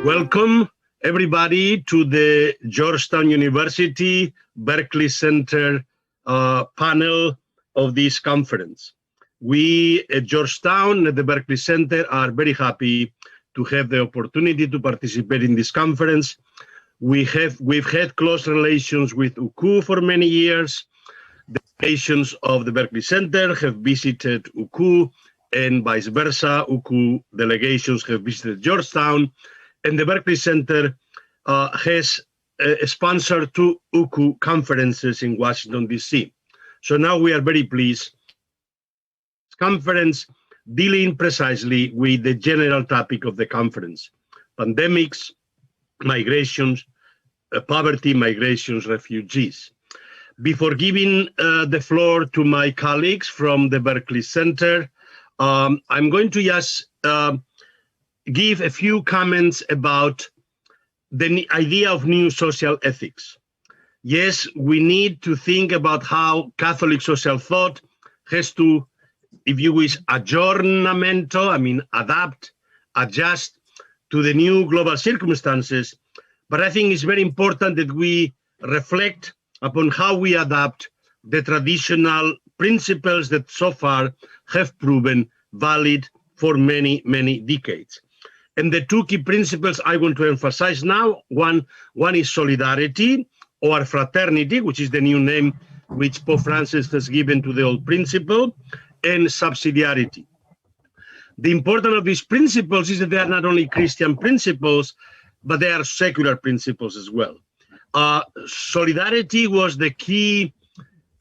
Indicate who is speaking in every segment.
Speaker 1: Welcome, everybody, to the Georgetown University Berkley Center panel of this conference. We at Georgetown, at the Berkley Center, are very happy to have the opportunity to participate in this conference. We've had close relations with UQ for many years. The delegations of the Berkley Center have visited UQ, and vice versa. UQ delegations have visited Georgetown. And the Berkley Center has sponsored two UQ conferences in Washington, D.C. So now we are very pleased. Conference dealing precisely with the general topic of the conference: pandemics, migrations, poverty, migrations, refugees. Before giving the floor to my colleagues from the Berkley Center, I'm going to just give a few comments about the idea of new social ethics. Yes, we need to think about how Catholic social thought has to, if you wish, aggiornamento, adapt, adjust to the new global circumstances. But I think it's very important that we reflect upon how we adapt the traditional principles that so far have proven valid for many, many decades. And the two key principles I want to emphasize now, one is solidarity, or fraternity, which is the new name which Pope Francis has given to the old principle, and subsidiarity. The importance of these principles is that they are not only Christian principles, but they are secular principles as well. Solidarity was the key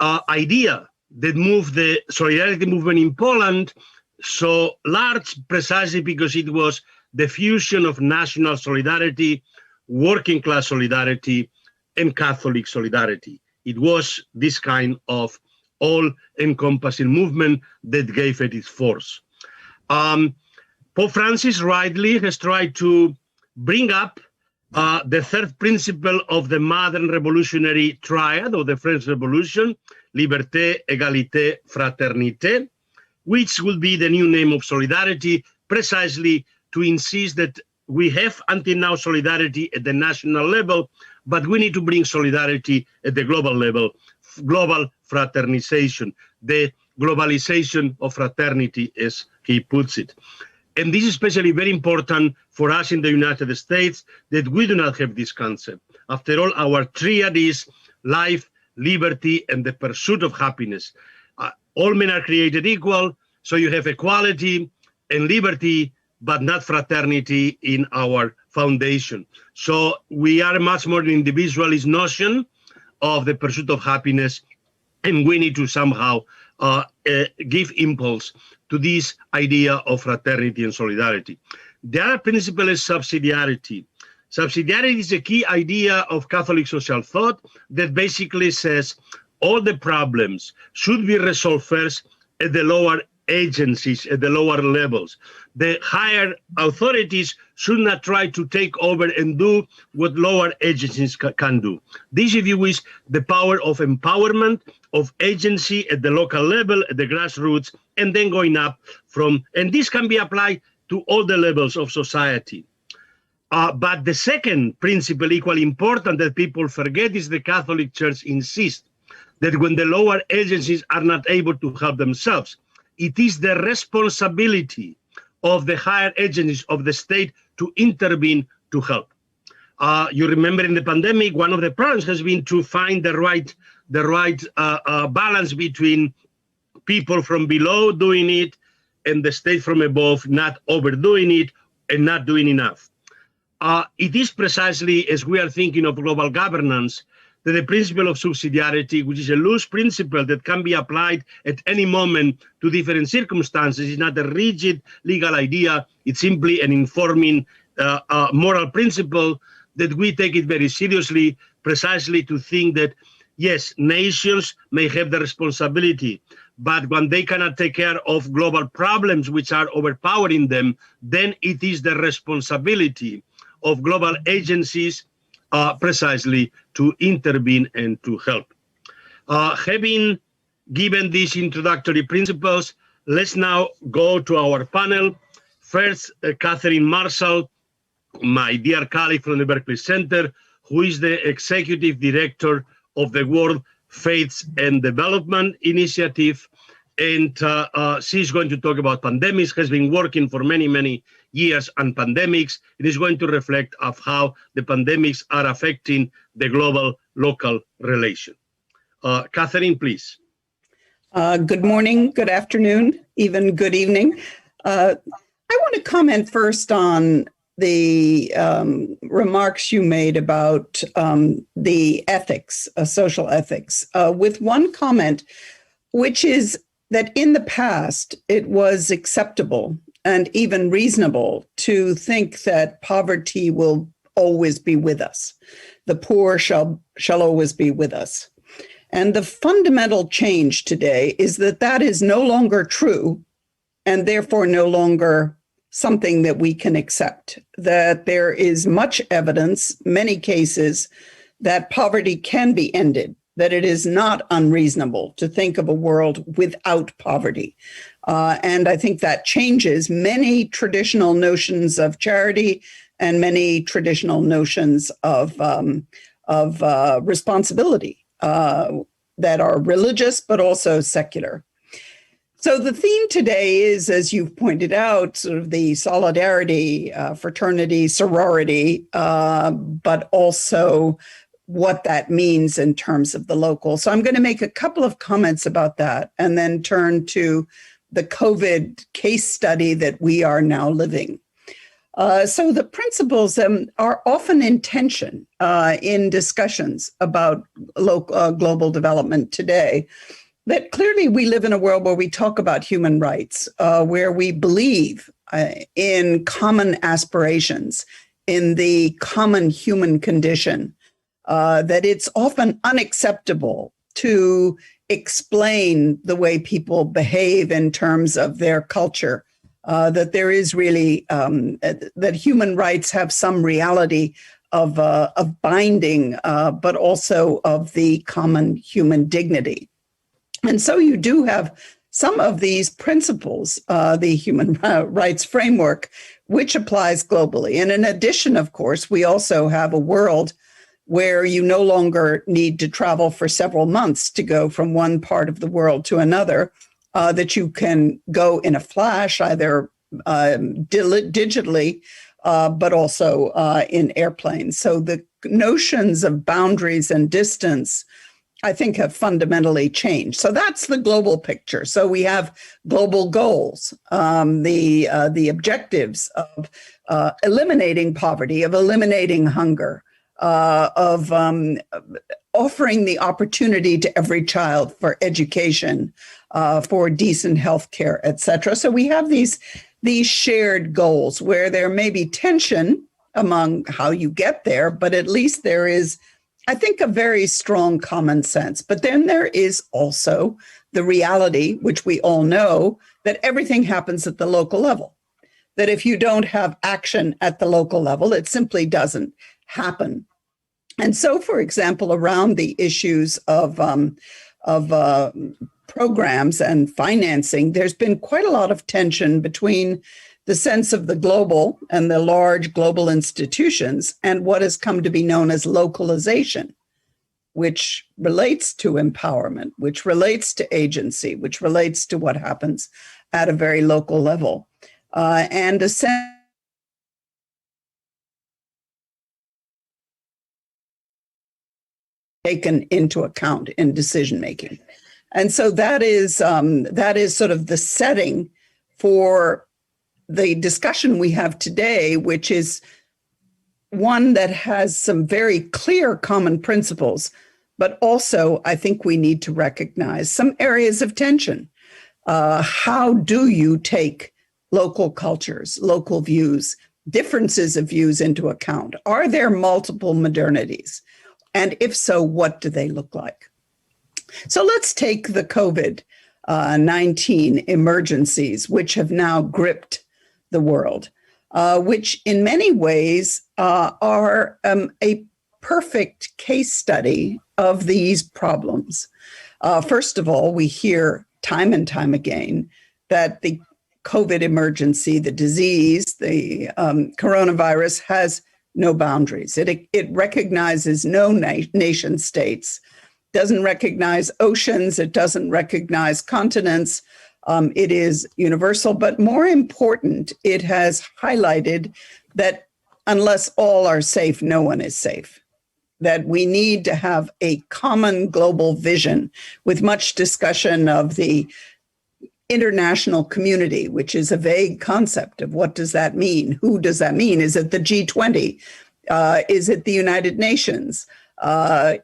Speaker 1: idea that moved the solidarity movement in Poland so large, precisely because it was the fusion of national solidarity, working class solidarity, and Catholic solidarity. It was this kind of all-encompassing movement that gave it its force. Pope Francis rightly has tried to bring up the third principle of the modern revolutionary triad of the French Revolution: liberté, égalité, fraternité, which will be the new name of solidarity, precisely to insist that we have until now solidarity at the national level, but we need to bring solidarity at the global level, global fraternization, the globalization of fraternity, as he puts it. And this is especially very important for us in the United States, that we do not have this concept. After all, our triad is life, liberty, and the pursuit of happiness. All men are created equal, so you have equality and liberty, but not fraternity in our foundation. So we are much more an individualist notion of the pursuit of happiness, and we need to somehow give impulse to this idea of fraternity and solidarity. The other principle is subsidiarity. Subsidiarity is a key idea of Catholic social thought that basically says all the problems should be resolved first at the lower agencies, at the lower levels. The higher authorities should not try to take over and do what lower agencies can do. This, if you wish, the power of empowerment, of agency at the local level, at the grassroots, and then going up from, and this can be applied to all the levels of society. But the second principle, equally important, that people forget, is the Catholic Church insists that when the lower agencies are not able to help themselves, it is the responsibility of the higher agencies of the state to intervene to help. You remember in the pandemic, one of the problems has been to find the right balance between people from below doing it and the state from above not overdoing it and not doing enough. It is precisely as we are thinking of global governance that the principle of subsidiarity, which is a loose principle that can be applied at any moment to different circumstances, is not a rigid legal idea. It's simply an informing moral principle that we take it very seriously, precisely to think that, yes, nations may have the responsibility, but when they cannot take care of global problems which are overpowering them, then it is the responsibility of global agencies precisely to intervene and to help. Having given these introductory principles, let's now go to our panel. First, Katherine Marshall my dear colleague from the Berkley Center, who is the executive director of the World Faiths and Development Initiative. And she's going to talk about pandemics, has been working for many, many years on pandemics. It is going to reflect of how the pandemics are affecting the global-local relation. Katherine, please.
Speaker 2: Good morning, good afternoon, even good evening. I want to comment first on the remarks you made about the ethics, social ethics, with one comment, which is that in the past, it was acceptable and even reasonable to think that poverty will always be with us. The poor shall always be with us. And the fundamental change today is that that is no longer true, and therefore no longer something that we can accept. That there is much evidence, many cases, that poverty can be ended, that it is not unreasonable to think of a world without poverty. And I think that changes many traditional notions of charity and many traditional notions of responsibility that are religious, but also secular. So the theme today is, as you've pointed out, sort of the solidarity, fraternity, sorority, but also what that means in terms of the local. So I'm going to make a couple of comments about that and then turn to the COVID case study that we are now living. So the principles are often in tension in discussions about global development today. That clearly we live in a world where we talk about human rights, where we believe in common aspirations, in the common human condition, that it's often unacceptable to explain the way people behave in terms of their culture. That there is really, that human rights have some reality of binding, but also of the common human dignity. And so you do have some of these principles, the human rights framework, which applies globally. And in addition, of course, we also have a world where you no longer need to travel for several months to go from one part of the world to another. That you can go in a flash, either digitally, but also in airplanes. So the notions of boundaries and distance, I think, have fundamentally changed. So that's the global picture. So we have global goals, the objectives of eliminating poverty, of eliminating hunger, of offering the opportunity to every child for education, for decent health care, et cetera. So we have these shared goals where there may be tension among how you get there, but at least there is, I think, a very strong common sense. But then there is also the reality, which we all know, that everything happens at the local level. That if you don't have action at the local level, it simply doesn't happen. And so, for example, around the issues of programs and financing, there's been quite a lot of tension between the sense of the global and the large global institutions and what has come to be known as localization, which relates to empowerment, which relates to agency, which relates to what happens at a very local level. And a sense taken into account in decision making. And so that is sort of the setting for the discussion we have today, which is one that has some very clear common principles, but also I think we need to recognize some areas of tension. How do you take local cultures, local views, differences of views into account? Are there multiple modernities? And if so, what do they look like? So let's take the COVID-19 emergencies, which have now gripped the world, which in many ways are a perfect case study of these problems. First of all, we hear time and time again that the COVID emergency, the disease, the coronavirus, has no boundaries. It recognizes no nation states, doesn't recognize oceans, it doesn't recognize continents. It is universal, but more important, it has highlighted that unless all are safe, no one is safe. That we need to have a common global vision, with much discussion of the international community, which is a vague concept of what does that mean? Who does that mean? Is it the G20? Is it the United Nations? How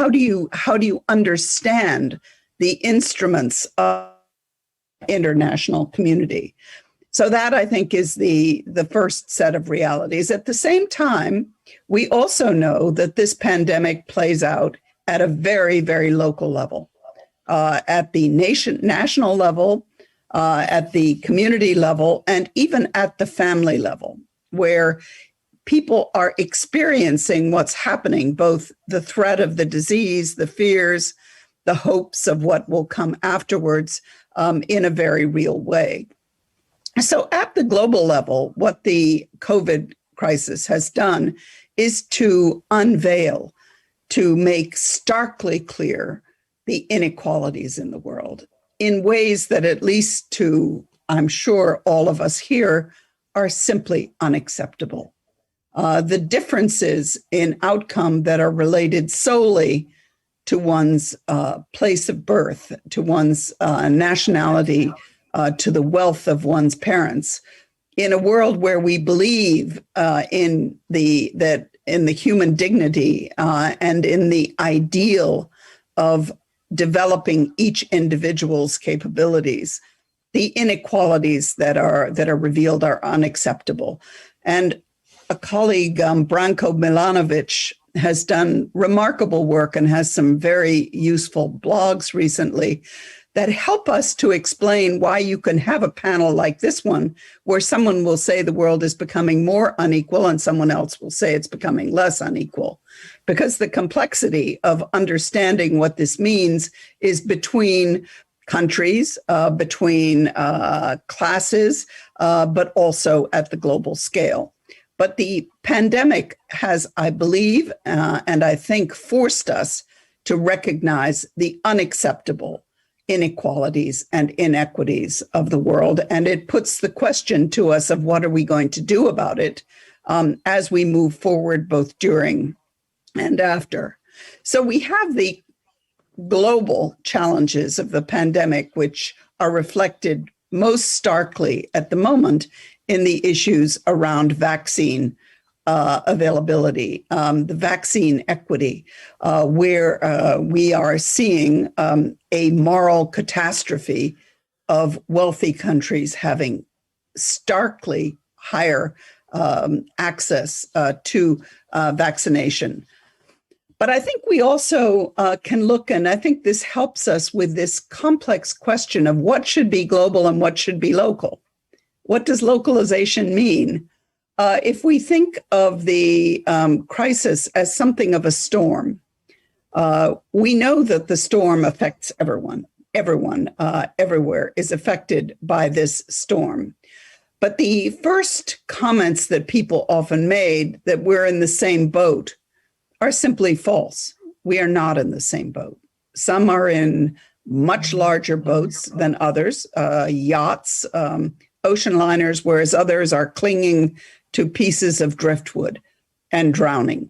Speaker 2: do you understand the instruments of international community? So that, I think, is the first set of realities. At the same time, we also know that this pandemic plays out at a very, very local level. At the national level, at the community level, and even at the family level, where people are experiencing what's happening, both the threat of the disease, the fears, the hopes of what will come afterwards, in a very real way. So at the global level, what the COVID crisis has done is to unveil, to make starkly clear the inequalities in the world in ways that, at least to, I'm sure, all of us here, are simply unacceptable. The differences in outcome that are related solely to one's place of birth, to one's nationality, to the wealth of one's parents, in a world where we believe in the human dignity and in the ideal of developing each individual's capabilities, the inequalities that are revealed are unacceptable. And a colleague, Branko Milanovic, has done remarkable work and has some very useful blogs recently that help us to explain why you can have a panel like this one, where someone will say the world is becoming more unequal and someone else will say it's becoming less unequal. Because the complexity of understanding what this means is between countries, between classes, but also at the global scale. But the pandemic has, I believe, and I think, forced us to recognize the unacceptable inequalities and inequities of the world. And it puts the question to us of what are we going to do about it as we move forward, both during and after. So we have the global challenges of the pandemic, which are reflected most starkly at the moment in the issues around vaccine availability, the vaccine equity, where we are seeing a moral catastrophe of wealthy countries having starkly higher access to vaccination. But I think we also can look, and I think this helps us with this complex question of what should be global and what should be local. What does localization mean? If we think of the crisis as something of a storm, we know that the storm affects everyone. Everyone, everywhere is affected by this storm. But the first comments that people often made, that we're in the same boat, are simply false. We are not in the same boat. Some are in much larger boats than others, yachts, ocean liners, whereas others are clinging to pieces of driftwood and drowning.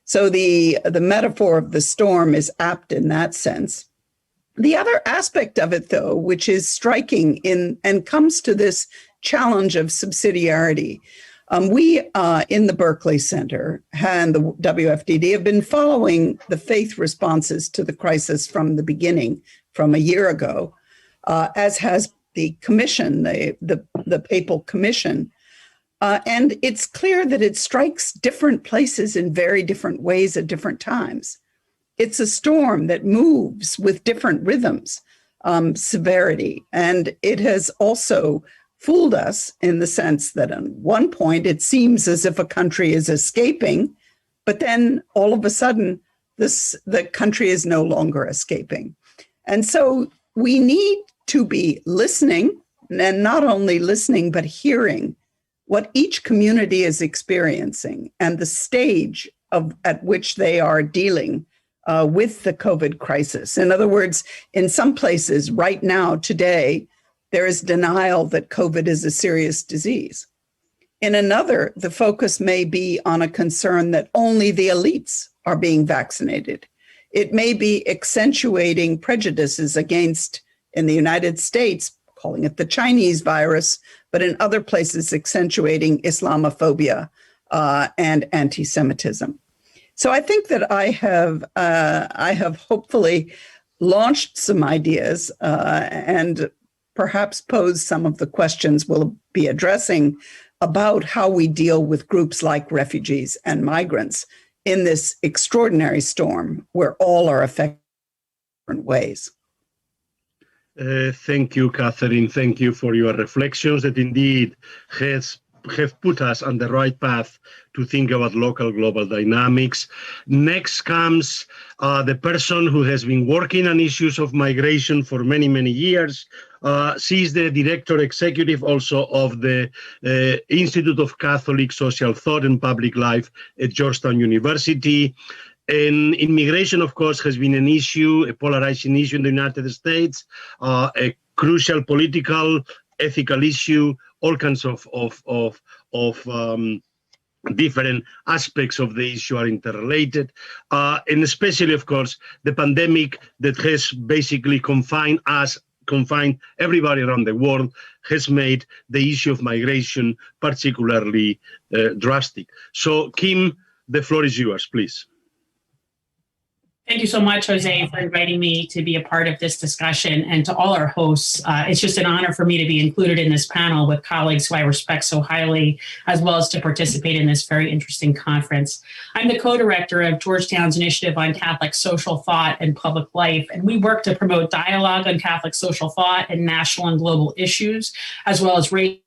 Speaker 2: So the metaphor of the storm is apt in that sense. The other aspect of it, though, which is striking and comes to this challenge of subsidiarity, we in the Berkley Center and the WFDD have been following the faith responses to the crisis from the beginning, from a year ago, as has the commission, the Papal Commission. And it's clear that it strikes different places in very different ways at different times. It's a storm that moves with different rhythms, severity. And it has also fooled us in the sense that at one point it seems as if a country is escaping, but then all of a sudden the country is no longer escaping. And so we need to be listening, and not only listening, but hearing what each community is experiencing and the stage at which they are dealing with the COVID crisis. In other words, in some places right now, today, there is denial that COVID is a serious disease. In another, the focus may be on a concern that only the elites are being vaccinated. It may be accentuating prejudices against, in the United States, calling it the Chinese virus, but in other places accentuating Islamophobia and anti-Semitism. So I think that I have hopefully launched some ideas and perhaps posed some of the questions we'll be addressing about how we deal with groups like refugees and migrants in this extraordinary storm where all are affected in different ways.
Speaker 1: Thank you, Katherine. Thank you for your reflections that indeed have put us on the right path to think about local global dynamics. Next comes the person who has been working on issues of migration for many, many years. She's the director executive also of the Institute of Catholic Social Thought and Public Life at Georgetown University. And immigration, of course, has been an issue, a polarizing issue in the United States, a crucial political, ethical issue, all kinds of different aspects of the issue are interrelated. And especially, of course, the pandemic that has basically confined everybody around the world has made the issue of migration particularly drastic. So, Kim, the floor is yours, please.
Speaker 3: Thank you so much, Jose, for inviting me to be a part of this discussion, and to all our hosts. It's just an honor for me to be included in this panel with colleagues who I respect so highly, as well as to participate in this very interesting conference. I'm the co-director of Georgetown's Initiative on Catholic Social Thought and Public Life, and we work to promote dialogue on Catholic social thought and national and global issues, as well as raise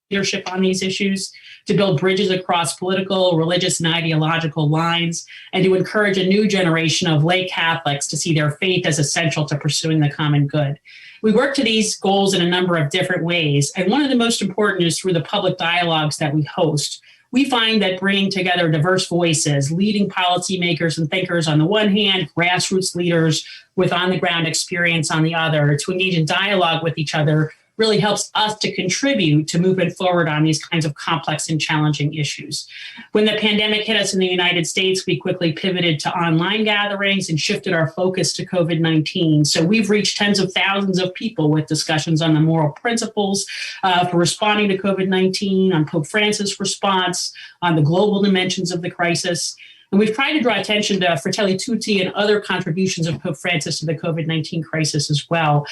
Speaker 3: leadership on these issues, to build bridges across political, religious, and ideological lines, and to encourage a new generation of lay Catholics to see their faith as essential to pursuing the common good. We work to these goals in a number of different ways, and one of the most important is through the public dialogues that we host. We find that bringing together diverse voices, leading policymakers and thinkers on the one hand, grassroots leaders with on-the-ground experience on the other, to engage in dialogue with each other really helps us to contribute to moving forward on these kinds of complex and challenging issues. When the pandemic hit us in the United States, we quickly pivoted to online gatherings and shifted our focus to COVID-19. So we've reached tens of thousands of people with discussions on the moral principles for responding to COVID-19, on Pope Francis' response, on the global dimensions of the crisis. And we've tried to draw attention to Fratelli Tutti and other contributions of Pope Francis to the COVID-19 crisis as well.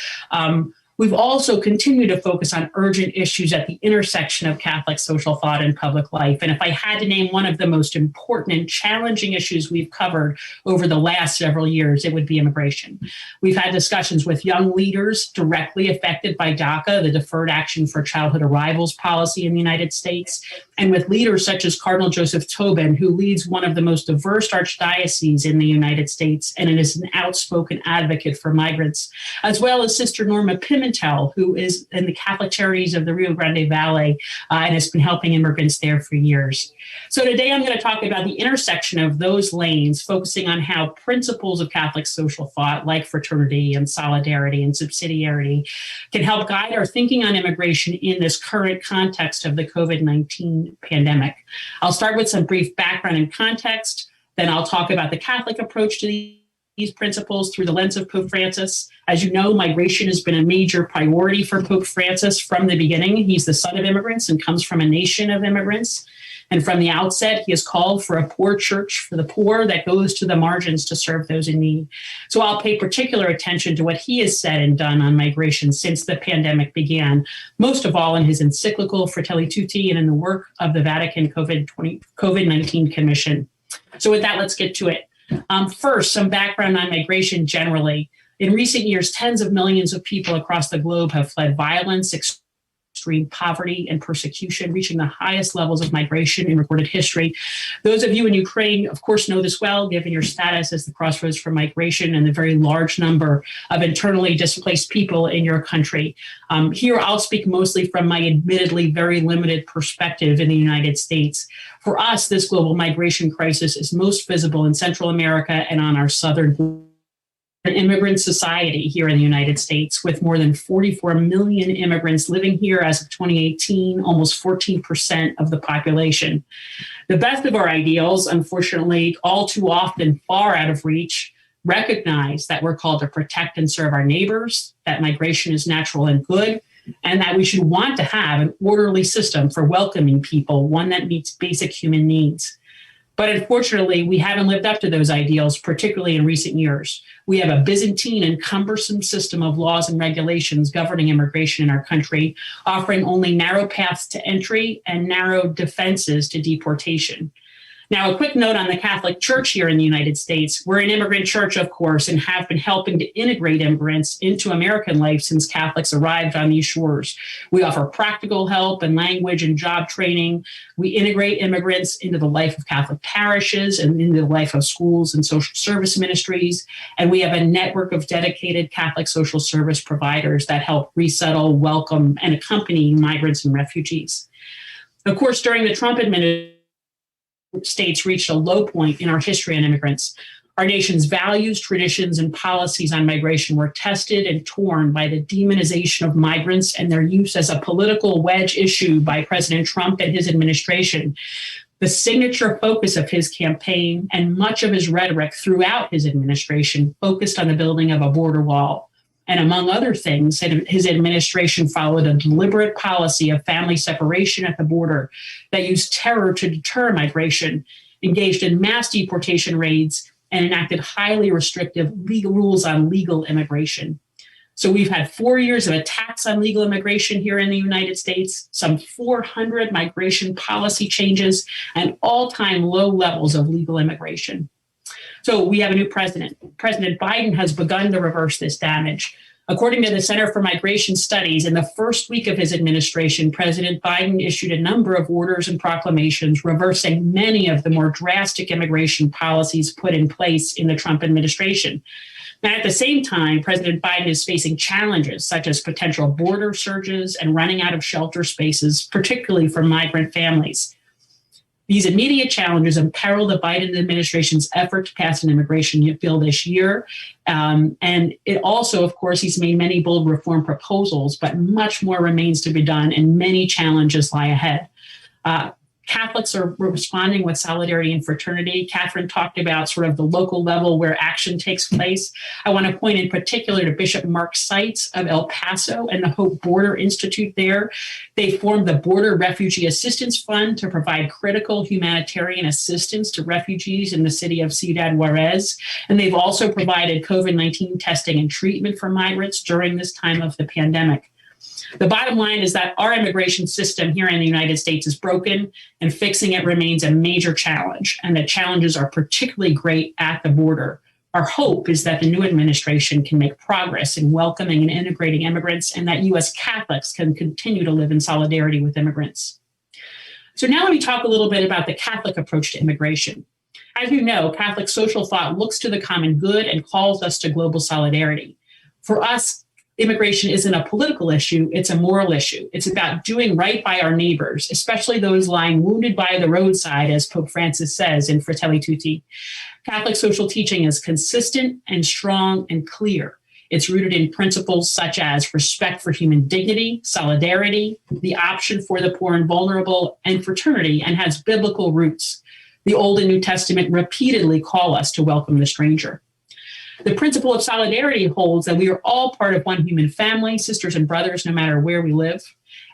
Speaker 3: We've also continued to focus on urgent issues at the intersection of Catholic social thought and public life. And if I had to name one of the most important and challenging issues we've covered over the last several years, it would be immigration. We've had discussions with young leaders directly affected by DACA, the Deferred Action for Childhood Arrivals policy in the United States, and with leaders such as Cardinal Joseph Tobin, who leads one of the most diverse archdioceses in the United States and is an outspoken advocate for migrants, as well as Sister Norma Pimentel, who is in the Catholic Charities of the Rio Grande Valley and has been helping immigrants there for years. So today I'm going to talk about the intersection of those lanes, focusing on how principles of Catholic social thought like fraternity and solidarity and subsidiarity can help guide our thinking on immigration in this current context of the COVID-19 pandemic. I'll start with some brief background and context, then I'll talk about the Catholic approach to these principles through the lens of Pope Francis. As you know, migration has been a major priority for Pope Francis from the beginning. He's the son of immigrants and comes from a nation of immigrants. And from the outset, he has called for a poor church for the poor that goes to the margins to serve those in need. So I'll pay particular attention to what he has said and done on migration since the pandemic began, most of all in his encyclical Fratelli Tutti and in the work of the Vatican COVID-19 Commission. So with that, let's get to it. First, some background on migration generally. In recent years, tens of millions of people across the globe have fled violence, extreme poverty and persecution, reaching the highest levels of migration in recorded history. Those of you in Ukraine, of course, know this well, given your status as the crossroads for migration and the very large number of internally displaced people in your country. Here, I'll speak mostly from my admittedly very limited perspective in the United States. For us, this global migration crisis is most visible in Central America and on our southern border. An immigrant society here in the United States with more than 44 million immigrants living here as of 2018, almost 14% of the population. The best of our ideals, unfortunately, all too often far out of reach, recognize that we're called to protect and serve our neighbors, that migration is natural and good, and that we should want to have an orderly system for welcoming people, one that meets basic human needs. But unfortunately, we haven't lived up to those ideals, particularly in recent years. We have a Byzantine and cumbersome system of laws and regulations governing immigration in our country, offering only narrow paths to entry and narrow defenses to deportation. Now, a quick note on the Catholic Church here in the United States. We're an immigrant church, of course, and have been helping to integrate immigrants into American life since Catholics arrived on these shores. We offer practical help and language and job training. We integrate immigrants into the life of Catholic parishes and into the life of schools and social service ministries. And we have a network of dedicated Catholic social service providers that help resettle, welcome, and accompany migrants and refugees. Of course, during the Trump administration, States reached a low point in our history on immigrants. Our nation's values, traditions, and policies on migration were tested and torn by the demonization of migrants and their use as a political wedge issue by President Trump and his administration. The signature focus of his campaign and much of his rhetoric throughout his administration focused on the building of a border wall. And among other things, his administration followed a deliberate policy of family separation at the border that used terror to deter migration, engaged in mass deportation raids, and enacted highly restrictive legal rules on legal immigration. So we've had 4 years of attacks on legal immigration here in the United States, some 400 migration policy changes, and all-time low levels of legal immigration. So we have a new president. President Biden has begun to reverse this damage. According to the Center for Migration Studies, in the first week of his administration, President Biden issued a number of orders and proclamations reversing many of the more drastic immigration policies put in place in the Trump administration. Now, at the same time, President Biden is facing challenges such as potential border surges and running out of shelter spaces, particularly for migrant families. These immediate challenges imperil the Biden administration's effort to pass an immigration bill this year. And it also, of course, he's made many bold reform proposals, but much more remains to be done and many challenges lie ahead. Catholics are responding with solidarity and fraternity. Katherine talked about sort of the local level where action takes place. I want to point in particular to Bishop Mark Seitz of El Paso and the Hope Border Institute there. They formed the Border Refugee Assistance Fund to provide critical humanitarian assistance to refugees in the city of Ciudad Juarez. And they've also provided COVID-19 testing and treatment for migrants during this time of the pandemic. The bottom line is that our immigration system here in the United States is broken, and fixing it remains a major challenge, and the challenges are particularly great at the border. Our hope is that the new administration can make progress in welcoming and integrating immigrants, and that U.S. Catholics can continue to live in solidarity with immigrants. So now let me talk a little bit about the Catholic approach to immigration. As you know, Catholic social thought looks to the common good and calls us to global solidarity. For us, immigration isn't a political issue, it's a moral issue. It's about doing right by our neighbors, especially those lying wounded by the roadside, as Pope Francis says in Fratelli Tutti. Catholic social teaching is consistent and strong and clear. It's rooted in principles such as respect for human dignity, solidarity, the option for the poor and vulnerable, and fraternity, and has biblical roots. The Old and New Testament repeatedly call us to welcome the stranger. The principle of solidarity holds that we are all part of one human family, sisters and brothers, no matter where we live.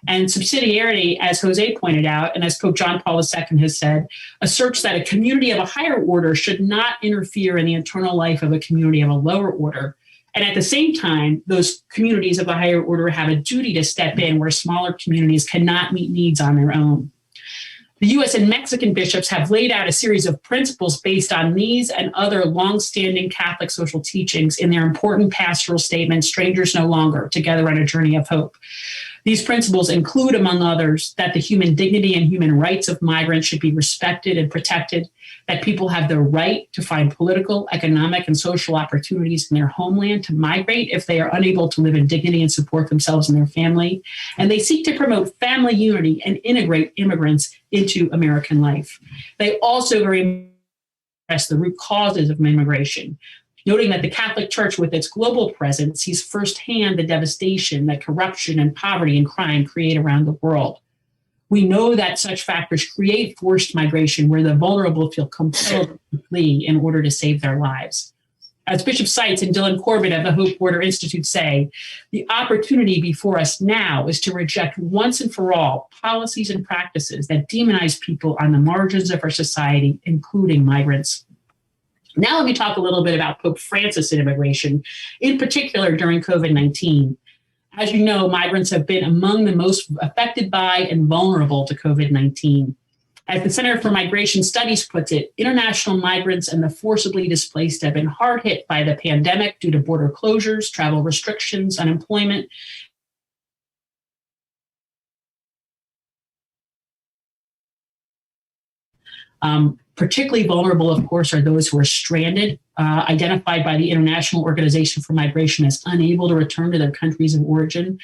Speaker 3: And subsidiarity, as Jose pointed out, and as Pope John Paul II has said, asserts that a community of a higher order should not interfere in the internal life of a community of a lower order. And at the same time, those communities of the higher order have a duty to step in where smaller communities cannot meet needs on their own. The U.S. and Mexican bishops have laid out a series of principles based on these and other longstanding Catholic social teachings in their important pastoral statement, Strangers No Longer, Together on a Journey of Hope. These principles include, among others, that the human dignity and human rights of migrants should be respected and protected, that people have the right to find political, economic, and social opportunities in their homeland to migrate if they are unable to live in dignity and support themselves and their family. And they seek to promote family unity and integrate immigrants into American life. They also very much address the root causes of immigration, noting that the Catholic Church, with its global presence, sees firsthand the devastation that corruption and poverty and crime create around the world. We know that such factors create forced migration where the vulnerable feel compelled to flee in order to save their lives. As Bishop Seitz and Dylan Corbett of the Hope Border Institute say, the opportunity before us now is to reject once and for all policies and practices that demonize people on the margins of our society, including migrants. Now let me talk a little bit about Pope Francis and immigration, in particular during COVID-19. As you know, migrants have been among the most affected by and vulnerable to COVID-19. As the Center for Migration Studies puts it, international migrants and the forcibly displaced have been hard hit by the pandemic due to border closures, travel restrictions, unemployment. Particularly vulnerable, of course, are those who are stranded, identified by the International Organization for Migration as unable to return to their countries of origin,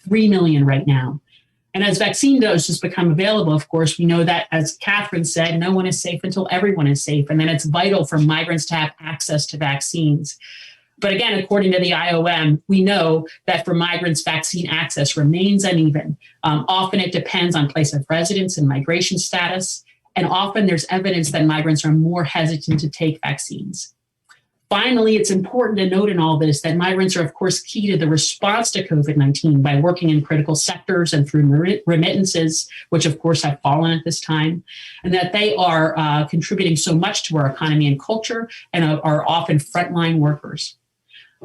Speaker 3: 3 million right now. And as vaccine doses become available, of course, we know that, as Katherine said, no one is safe until everyone is safe. And then it's vital for migrants to have access to vaccines. But again, according to the IOM, we know that for migrants, vaccine access remains uneven. Often it depends on place of residence and migration status. And often there's evidence that migrants are more hesitant to take vaccines. Finally, it's important to note in all this that migrants are, of course, key to the response to COVID-19 by working in critical sectors and through remittances, which, of course, have fallen at this time, and that they are contributing so much to our economy and culture and are often frontline workers.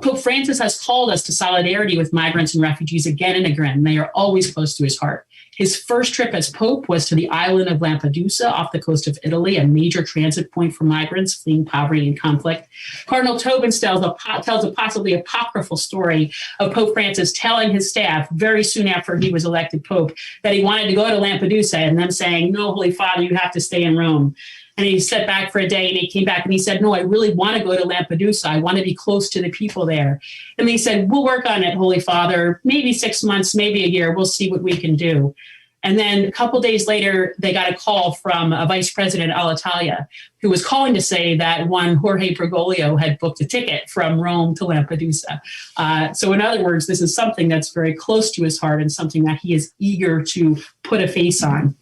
Speaker 3: Pope Francis has called us to solidarity with migrants and refugees again and again. They are always close to his heart. His first trip as Pope was to the island of Lampedusa off the coast of Italy, a major transit point for migrants fleeing poverty and conflict. Cardinal Tobin tells a possibly apocryphal story of Pope Francis telling his staff very soon after he was elected Pope that he wanted to go to Lampedusa and them saying, "No, Holy Father, you have to stay in Rome." And he sat back for a day and he came back and he said, "No, I really want to go to Lampedusa. I want to be close to the people there." And they said, "We'll work on it, Holy Father. Maybe 6 months, maybe a year. We'll see what we can do." And then a couple days later, they got a call from a vice president, Alitalia, who was calling to say that one Jorge Bergoglio had booked a ticket from Rome to Lampedusa. So in other words, this is something that's very close to his heart and something that he is eager to put a face on.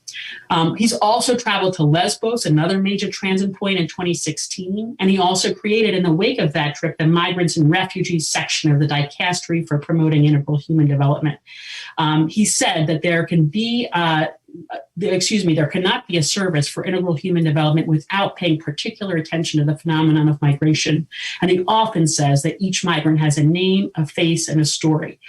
Speaker 3: He's also traveled to Lesbos, another major transit point, in 2016. And he also created, in the wake of that trip, the Migrants and Refugees section of the Dicastery for Promoting Integral Human Development. He said that there cannot be a service for integral human development without paying particular attention to the phenomenon of migration. And he often says that each migrant has a name, a face, and a story.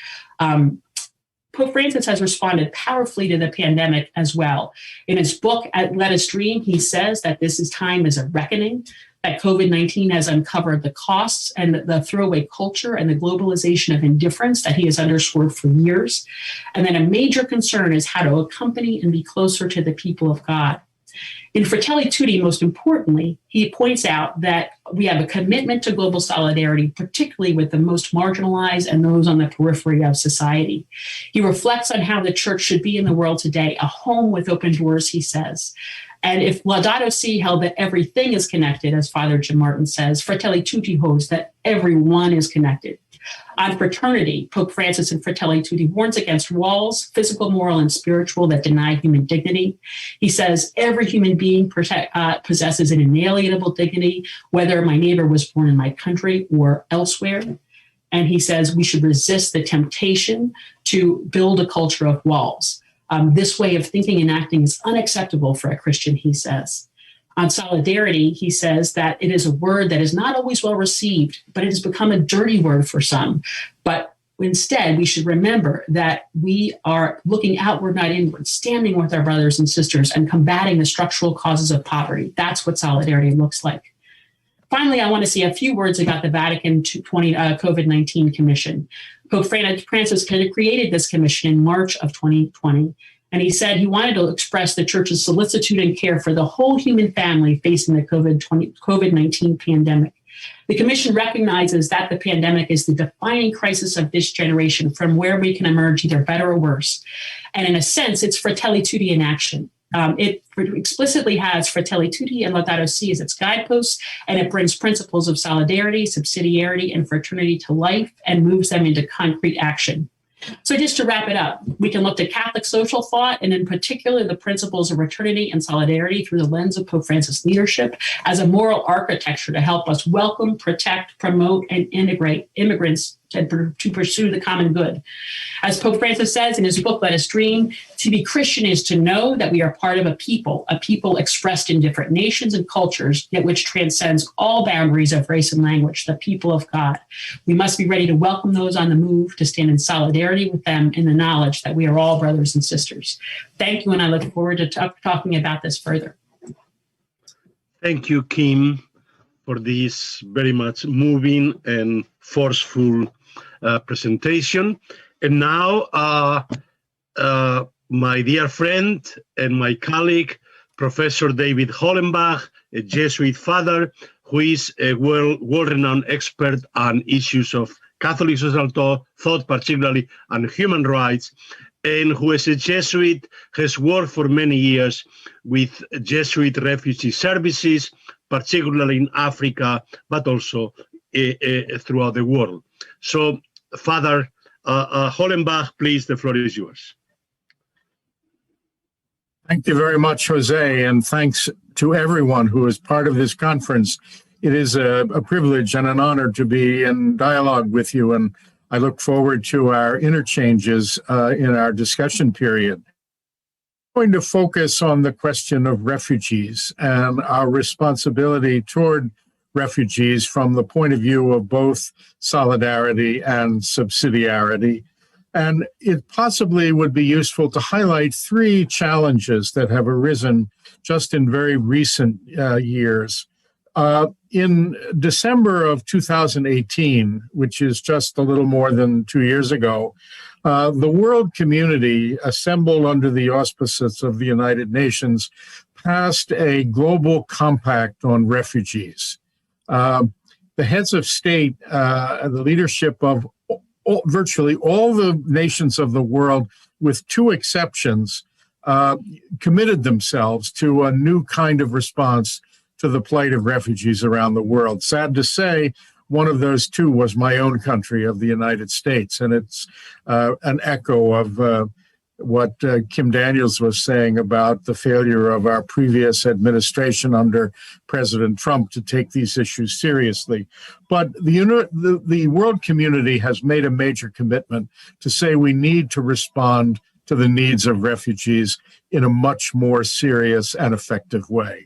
Speaker 3: Pope Francis has responded powerfully to the pandemic as well. In his book, Let Us Dream, he says that this time is a reckoning, that COVID-19 has uncovered the costs and the throwaway culture and the globalization of indifference that he has underscored for years. And then a major concern is how to accompany and be closer to the people of God. In Fratelli Tutti, most importantly, he points out that we have a commitment to global solidarity, particularly with the most marginalized and those on the periphery of society. He reflects on how the church should be in the world today, a home with open doors, he says. And if Laudato Si held that everything is connected, as Father Jim Martin says, Fratelli Tutti holds that everyone is connected. On fraternity, Pope Francis in Fratelli Tutti warns against walls, physical, moral, and spiritual, that deny human dignity. He says every human being possesses an inalienable dignity, whether my neighbor was born in my country or elsewhere. And he says we should resist the temptation to build a culture of walls. This way of thinking and acting is unacceptable for a Christian, he says. On solidarity, he says that it is a word that is not always well received, but it has become a dirty word for some. But instead, we should remember that we are looking outward, not inward, standing with our brothers and sisters and combating the structural causes of poverty. That's what solidarity looks like. Finally, I want to say a few words about the Vatican COVID-19 Commission. Pope Francis created this commission in March of 2020, and he said he wanted to express the Church's solicitude and care for the whole human family facing the COVID-19 pandemic. The Commission recognizes that the pandemic is the defining crisis of this generation, from where we can emerge either better or worse. And in a sense, it's Fratelli Tutti in action. It explicitly has Fratelli Tutti and Laudato Si as its guideposts, and it brings principles of solidarity, subsidiarity, and fraternity to life and moves them into concrete action. So just to wrap it up, we can look to Catholic social thought, and in particular the principles of fraternity and solidarity through the lens of Pope Francis' leadership as a moral architecture to help us welcome, protect, promote, and integrate immigrants to pursue the common good. As Pope Francis says in his book, Let Us Dream, to be Christian is to know that we are part of a people expressed in different nations and cultures, yet which transcends all boundaries of race and language, the people of God. We must be ready to welcome those on the move, to stand in solidarity with them in the knowledge that we are all brothers and sisters. Thank you, and I look forward to talking about this further.
Speaker 1: Thank you, Kim, for this very much moving and forceful presentation. And now, my dear friend and my colleague, Professor David Hollenbach, a Jesuit father, who is a well-renowned expert on issues of Catholic social thought, particularly on human rights, and who as a Jesuit has worked for many years with Jesuit refugee services, particularly in Africa, but also throughout the world. So, Father Hollenbach, please, the floor is yours.
Speaker 4: Thank you very much, Jose, and thanks to everyone who is part of this conference. It is a privilege and an honor to be in dialogue with you, and I look forward to our interchanges in our discussion period. I'm going to focus on the question of refugees and our responsibility toward refugees from the point of view of both solidarity and subsidiarity. And it possibly would be useful to highlight three challenges that have arisen just in very recent years. In December of 2018, which is just a little more than 2 years ago, the world community, assembled under the auspices of the United Nations, passed a global compact on refugees. The heads of state, the leadership of virtually all the nations of the world, with two exceptions, committed themselves to a new kind of response to the plight of refugees around the world. Sad to say, one of those two was my own country of the United States, and it's an echo of what Kim Daniels was saying about the failure of our previous administration under President Trump to take these issues seriously. But the world community has made a major commitment to say we need to respond to the needs of refugees in a much more serious and effective way.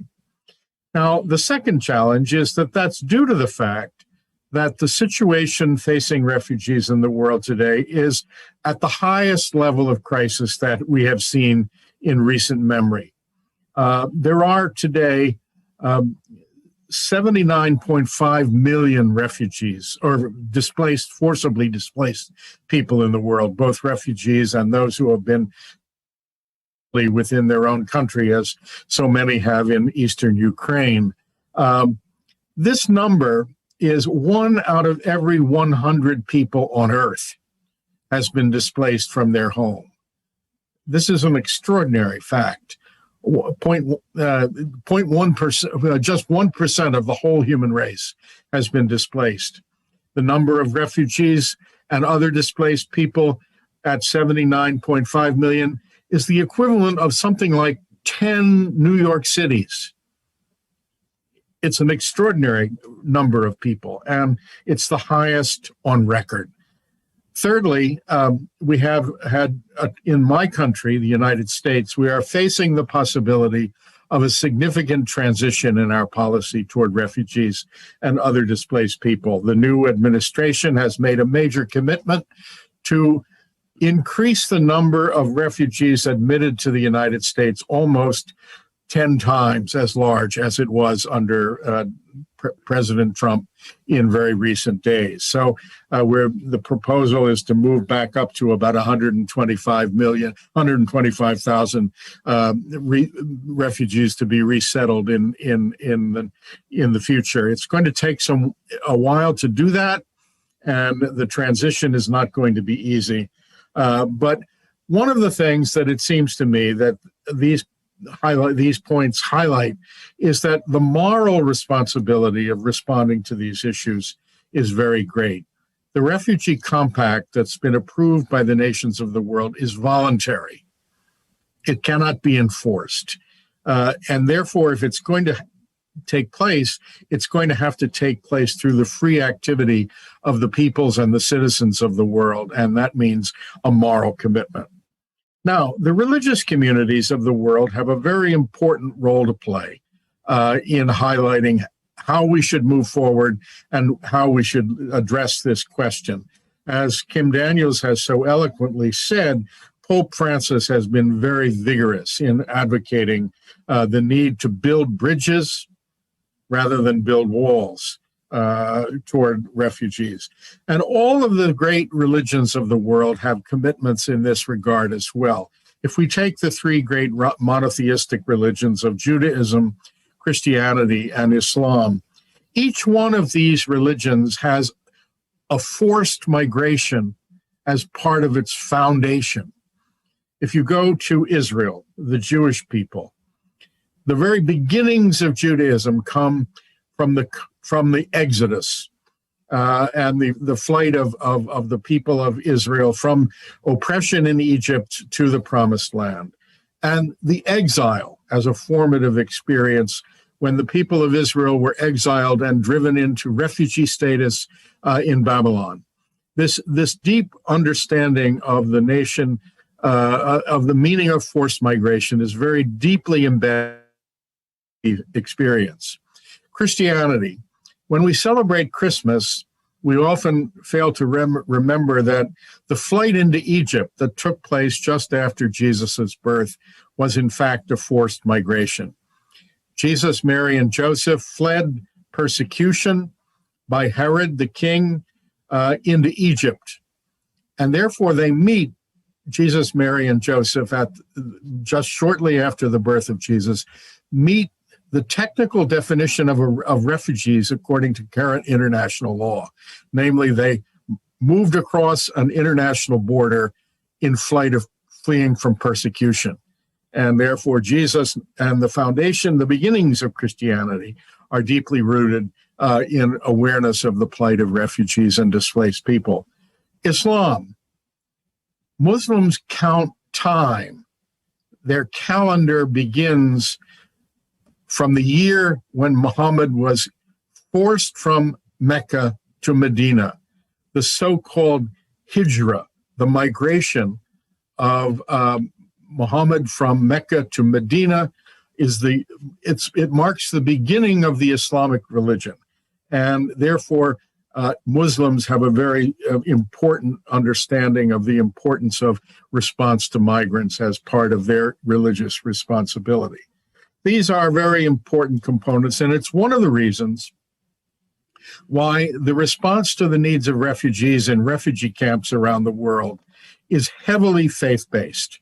Speaker 4: Now, the second challenge is that that's due to the fact that the situation facing refugees in the world today is at the highest level of crisis that we have seen in recent memory. There are today 79.5 million refugees or forcibly displaced people in the world, both refugees and those who have been within their own country, as so many have in eastern Ukraine. This number is 1 out of every 100 people on Earth has been displaced from their home. This is an extraordinary fact. 0.1%, just 1% of the whole human race has been displaced. The number of refugees and other displaced people at 79.5 million is the equivalent of something like 10 New York cities. It's an extraordinary number of people, and it's the highest on record. Thirdly, we have had, in my country, the United States, we are facing the possibility of a significant transition in our policy toward refugees and other displaced people. The new administration has made a major commitment to increase the number of refugees admitted to the United States almost 10 times as large as it was under President Trump in very recent days. So the proposal is to move back up to about 125,000 refugees to be resettled in the future. It's going to take a while to do that, and the transition is not going to be easy. But one of the things that it seems to me that these points highlight is that the moral responsibility of responding to these issues is very great. The Refugee Compact that's been approved by the nations of the world is voluntary. It cannot be enforced. And therefore, if it's going to take place, it's going to have to take place through the free activity of the peoples and the citizens of the world. And that means a moral commitment. Now, the religious communities of the world have a very important role to play in highlighting how we should move forward and how we should address this question. As Kim Daniels has so eloquently said, Pope Francis has been very vigorous in advocating the need to build bridges rather than build walls toward refugees. And all of the great religions of the world have commitments in this regard as well. If we take the three great monotheistic religions of Judaism, Christianity, and Islam, each one of these religions has a forced migration as part of its foundation. If you go to Israel, the Jewish people, the very beginnings of Judaism come from the Exodus and the flight of the people of Israel from oppression in Egypt to the Promised Land, and the exile as a formative experience when the people of Israel were exiled and driven into refugee status in Babylon. This deep understanding of the nation, of the meaning of forced migration, is very deeply embedded in the experience. Christianity. When we celebrate Christmas, we often fail to remember that the flight into Egypt that took place just after Jesus' birth was in fact a forced migration. Jesus, Mary, and Joseph fled persecution by Herod the king into Egypt. And therefore they meet, Jesus, Mary, and Joseph, just shortly after the birth of Jesus, meet the technical definition of refugees according to current international law. Namely, they moved across an international border in flight of fleeing from persecution. And therefore, Jesus and the foundation, the beginnings of Christianity, are deeply rooted in awareness of the plight of refugees and displaced people. Islam. Muslims count time. Their calendar begins from the year when Muhammad was forced from Mecca to Medina, the so-called hijrah, the migration of Muhammad from Mecca to Medina, it marks the beginning of the Islamic religion. And therefore, Muslims have a very important understanding of the importance of response to migrants as part of their religious responsibility. These are very important components, and it's one of the reasons why the response to the needs of refugees in refugee camps around the world is heavily faith-based.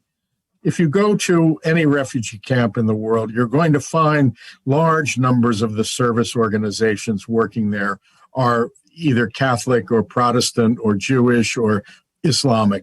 Speaker 4: If you go to any refugee camp in the world, you're going to find large numbers of the service organizations working there are either Catholic or Protestant or Jewish or Islamic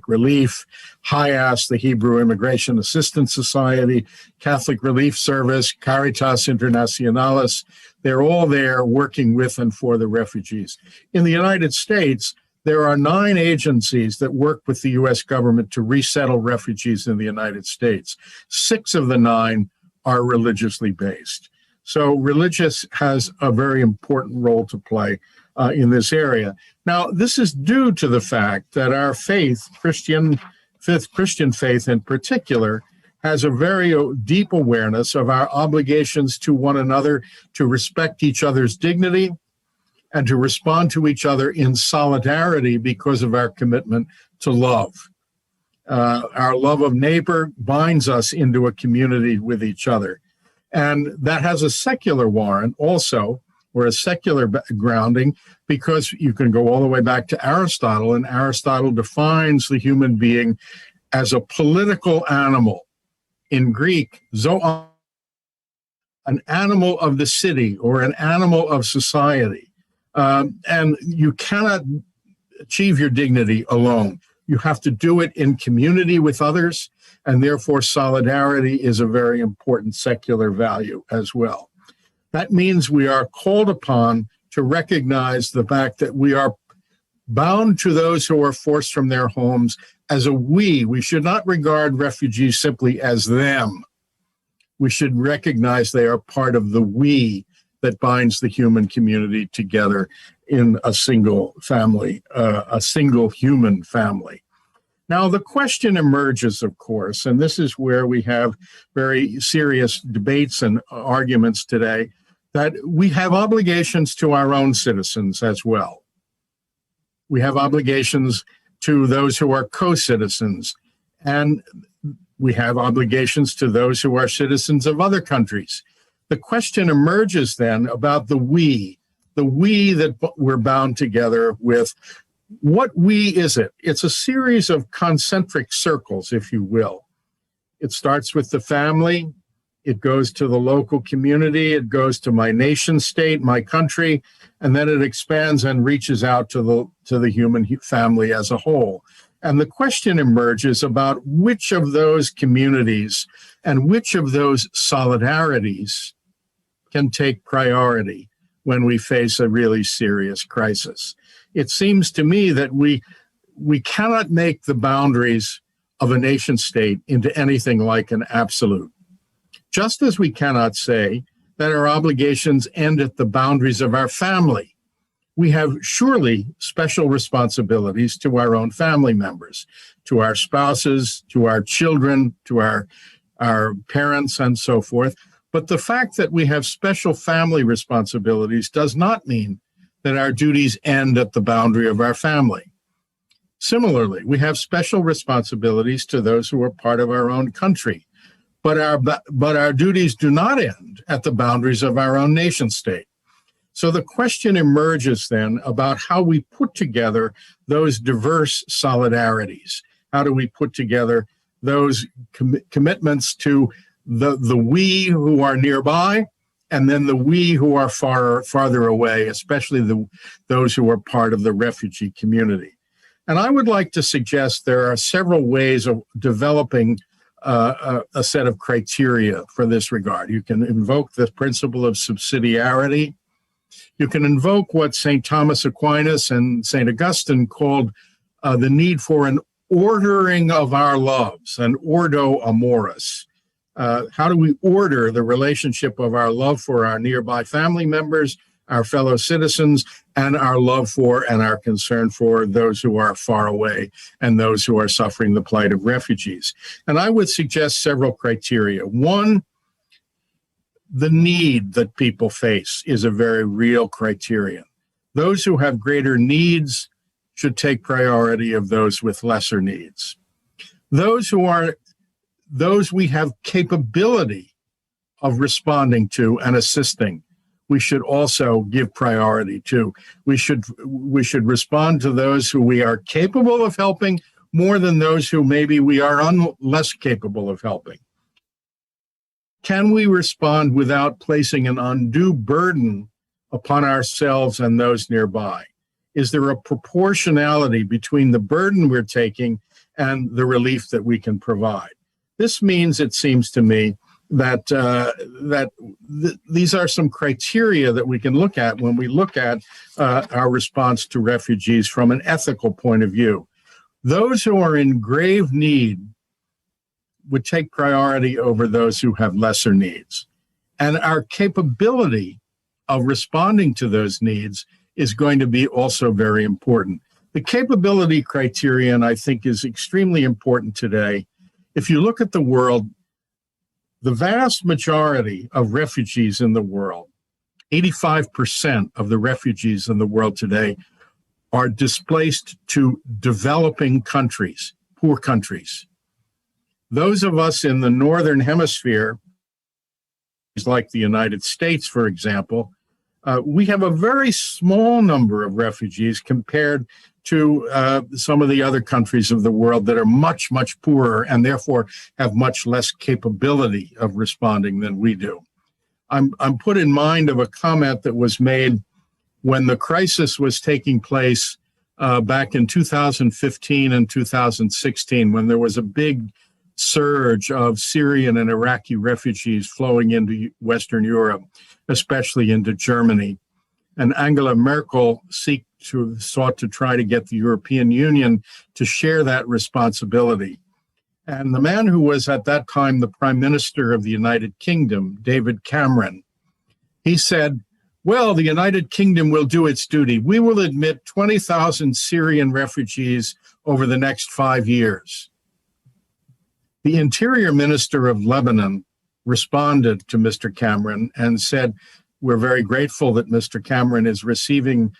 Speaker 4: Relief, HIAS, the Hebrew Immigration Assistance Society, Catholic Relief Service, Caritas Internationalis. They're all there working with and for the refugees. In the United States, there are 9 agencies that work with the U.S. government to resettle refugees in the United States. 6 of the 9 are religiously based. So religious has a very important role to play in this area. Now, this is due to the fact that our faith, Christian faith in particular, has a very deep awareness of our obligations to one another to respect each other's dignity and to respond to each other in solidarity because of our commitment to love. Our love of neighbor binds us into a community with each other. And that has a secular warrant also or a secular grounding, because you can go all the way back to Aristotle, and Aristotle defines the human being as a political animal. In Greek, zoon, an animal of the city or an animal of society. And you cannot achieve your dignity alone. You have to do it in community with others, and therefore solidarity is a very important secular value as well. That means we are called upon to recognize the fact that we are bound to those who are forced from their homes as a we. We should not regard refugees simply as them. We should recognize they are part of the we that binds the human community together in a single family, a single human family. Now, the question emerges, of course, and this is where we have very serious debates and arguments today, that we have obligations to our own citizens as well. We have obligations to those who are co-citizens, and we have obligations to those who are citizens of other countries. The question emerges then about the we that we're bound together with. What we is it? It's a series of concentric circles, if you will. It starts with the family. It goes to the local community. It goes to my nation state, my country, and then it expands and reaches out to the human family as a whole. And the question emerges about which of those communities and which of those solidarities can take priority when we face a really serious crisis. It seems to me that we cannot make the boundaries of a nation state into anything like an absolute. Just as we cannot say that our obligations end at the boundaries of our family. We have surely special responsibilities to our own family members, to our spouses, to our children, to our parents, and so forth. But the fact that we have special family responsibilities does not mean that our duties end at the boundary of our family. Similarly, we have special responsibilities to those who are part of our own country, but our duties do not end at the boundaries of our own nation state. So the question emerges then about how we put together those diverse solidarities. How do we put together those commitments to the we who are nearby, and then the we who are farther away, especially those who are part of the refugee community. And I would like to suggest there are several ways of developing a set of criteria for this regard. You can invoke the principle of subsidiarity. You can invoke what St. Thomas Aquinas and St. Augustine called the need for an ordering of our loves, an ordo amoris. How do we order the relationship of our love for our nearby family members, our fellow citizens, and our love for and our concern for those who are far away and those who are suffering the plight of refugees? And I would suggest several criteria. One, the need that people face is a very real criterion. Those who have greater needs should take priority of those with lesser needs. Those we have capability of responding to and assisting, we should also give priority to. We should respond to those who we are capable of helping more than those who maybe we are less capable of helping. Can we respond without placing an undue burden upon ourselves and those nearby? Is there a proportionality between the burden we're taking and the relief that we can provide? This means, it seems to me, that these are some criteria that we can look at when we look at our response to refugees from an ethical point of view. Those who are in grave need would take priority over those who have lesser needs. And our capability of responding to those needs is going to be also very important. The capability criterion, I think, is extremely important today. If you look at the world, the vast majority of refugees in the world, 85% of the refugees in the world today, are displaced to developing countries, poor countries. Those of us in the Northern Hemisphere, like the United States, for example, We have a very small number of refugees compared to some of the other countries of the world that are much, much poorer and therefore have much less capability of responding than we do. I'm put in mind of a comment that was made when the crisis was taking place back in 2015 and 2016, when there was a big surge of Syrian and Iraqi refugees flowing into Western Europe, especially into Germany. And Angela Merkel sought to try to get the European Union to share that responsibility. And the man who was at that time the Prime Minister of the United Kingdom, David Cameron, he said, well, the United Kingdom will do its duty. We will admit 20,000 Syrian refugees over the next 5 years. The Interior Minister of Lebanon responded to Mr. Cameron and said, we're very grateful that Mr. Cameron is receiving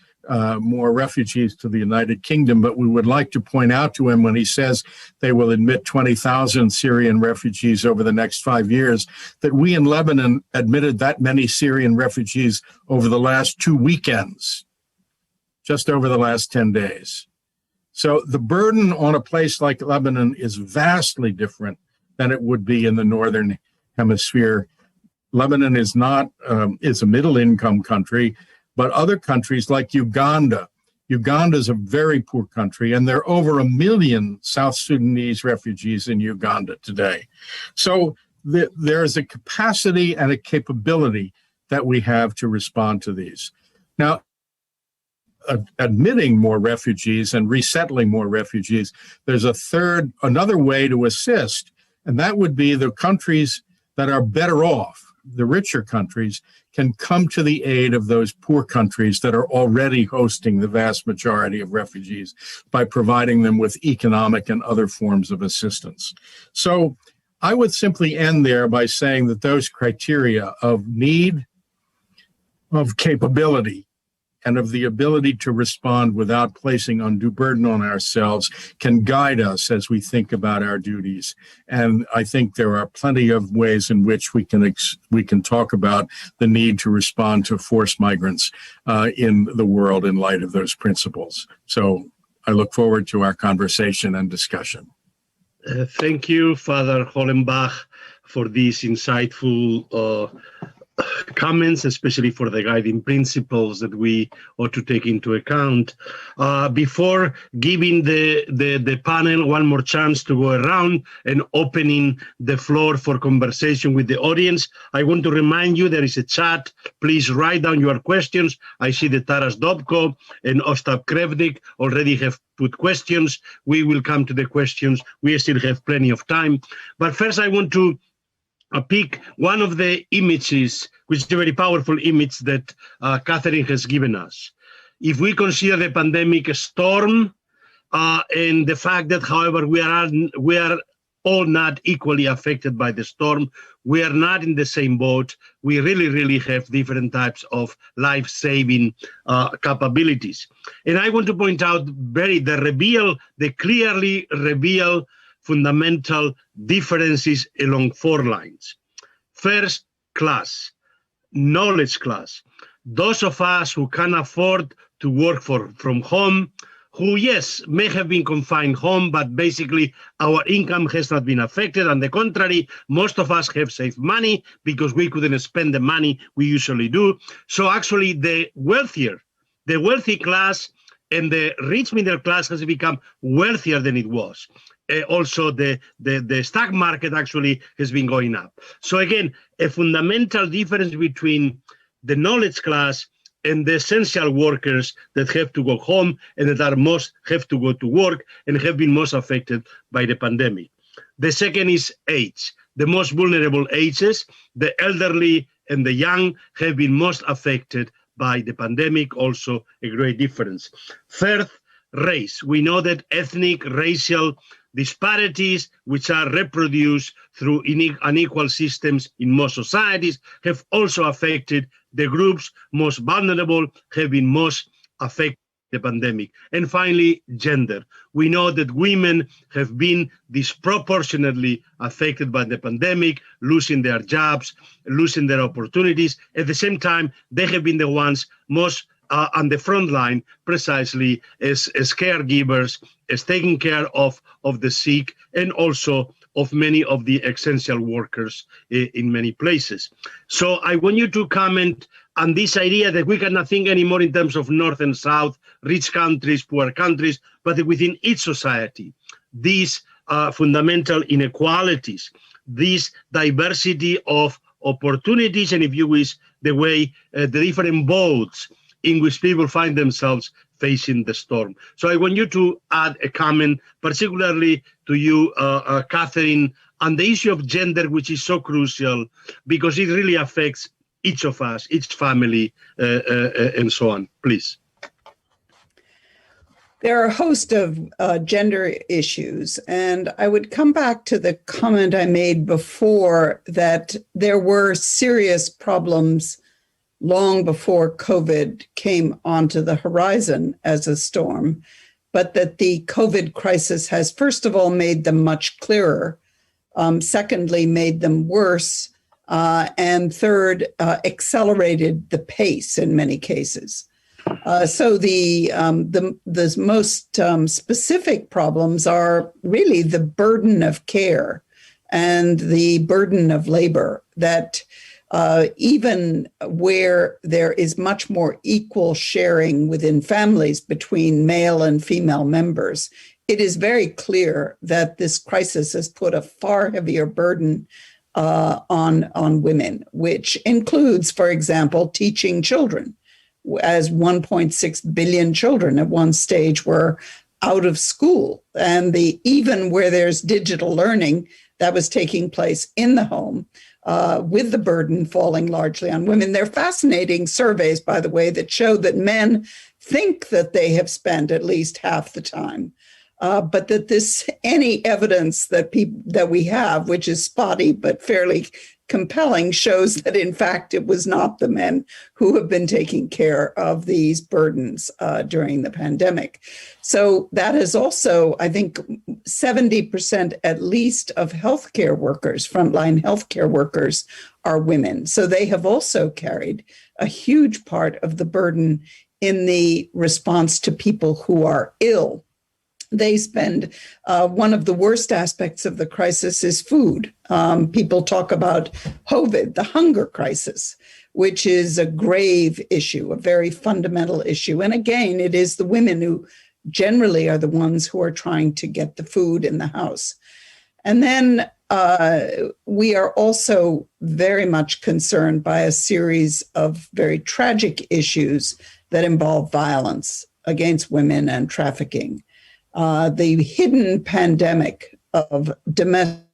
Speaker 4: more refugees to the United Kingdom, but we would like to point out to him when he says they will admit 20,000 Syrian refugees over the next 5 years, that we in Lebanon admitted that many Syrian refugees over the last 2 weekends, just over the last 10 days. So the burden on a place like Lebanon is vastly different than it would be in the Northern Hemisphere. Lebanon is not, is a middle-income country, but other countries like Uganda is a very poor country, and there are over 1 million South Sudanese refugees in Uganda today. So there is a capacity and a capability that we have to respond to these. Now, admitting more refugees and resettling more refugees, there's another way to assist, and that would be the countries that are better off, the richer countries, can come to the aid of those poor countries that are already hosting the vast majority of refugees by providing them with economic and other forms of assistance. So I would simply end there by saying that those criteria of need, of capability, and of the ability to respond without placing undue burden on ourselves can guide us as we think about our duties. And I think there are plenty of ways in which we can talk about the need to respond to forced migrants in the world in light of those principles. So I look forward to our conversation and discussion.
Speaker 1: Thank you, Father Hollenbach, for these insightful comments, especially for the guiding principles that we ought to take into account. Before giving the panel one more chance to go around and opening the floor for conversation with the audience, I want to remind you there is a chat. Please write down your questions. I see that Taras Dobko and Ostap Krevnik already have put questions. We will come to the questions. We still have plenty of time. But first, I want to pick one of the images, which is a very powerful image that Katherine has given us. If we consider the pandemic a storm and the fact that, however, we are all not equally affected by the storm, we are not in the same boat. We really have different types of life-saving capabilities. And I want to point out the clearly reveal fundamental differences along 4 lines. First, class, knowledge class. Those of us who can afford to work from home, who, yes, may have been confined home, but basically our income has not been affected. On the contrary, most of us have saved money because we couldn't spend the money we usually do. So actually the wealthy class and the rich middle class has become wealthier than it was. Also, the stock market actually has been going up. So again, a fundamental difference between the knowledge class and the essential workers that have to go home and that have to go to work and have been most affected by the pandemic. The second is age. The most vulnerable ages, the elderly and the young, have been most affected by the pandemic, also a great difference. Third, race. We know that ethnic, racial disparities, which are reproduced through unequal systems in most societies, have also affected the groups most vulnerable, have been most affected the pandemic. And finally, gender. We know that women have been disproportionately affected by the pandemic, losing their jobs, losing their opportunities. At the same time, they have been the ones most on the front line, precisely as caregivers, as taking care of the sick, and also of many of the essential workers in many places. So I want you to comment on this idea that we cannot think anymore in terms of North and South, rich countries, poor countries, but within each society, these fundamental inequalities, this diversity of opportunities, and if you wish, the way the different boats in which people find themselves facing the storm. So I want you to add a comment, particularly to you, Katherine, on the issue of gender, which is so crucial because it really affects each of us, each family, and so on. Please.
Speaker 2: There are a host of gender issues, and I would come back to the comment I made before that there were serious problems long before COVID came onto the horizon as a storm, but that the COVID crisis has, first of all, made them much clearer, secondly, made them worse, and third, accelerated the pace in many cases. So the most specific problems are really the burden of care and the burden of labor that even where there is much more equal sharing within families between male and female members, it is very clear that this crisis has put a far heavier burden on women, which includes, for example, teaching children, as 1.6 billion children at one stage were out of school. And even where there's digital learning that was taking place in the home, with the burden falling largely on women. There are fascinating surveys, by the way, that show that men think that they have spent at least half the time, but that any evidence that we have, which is spotty but fairly compelling, shows that in fact it was not the men who have been taking care of these burdens during the pandemic. So that is also, I think, 70% at least of healthcare workers, frontline healthcare workers, are women. So they have also carried a huge part of the burden in the response to people who are ill. They spend, one of the worst aspects of the crisis is food. People talk about COVID, the hunger crisis, which is a grave issue, a very fundamental issue. And again, it is the women who generally are the ones who are trying to get the food in the house. And then we are also very much concerned by a series of very tragic issues that involve violence against women and trafficking. The hidden pandemic of domestic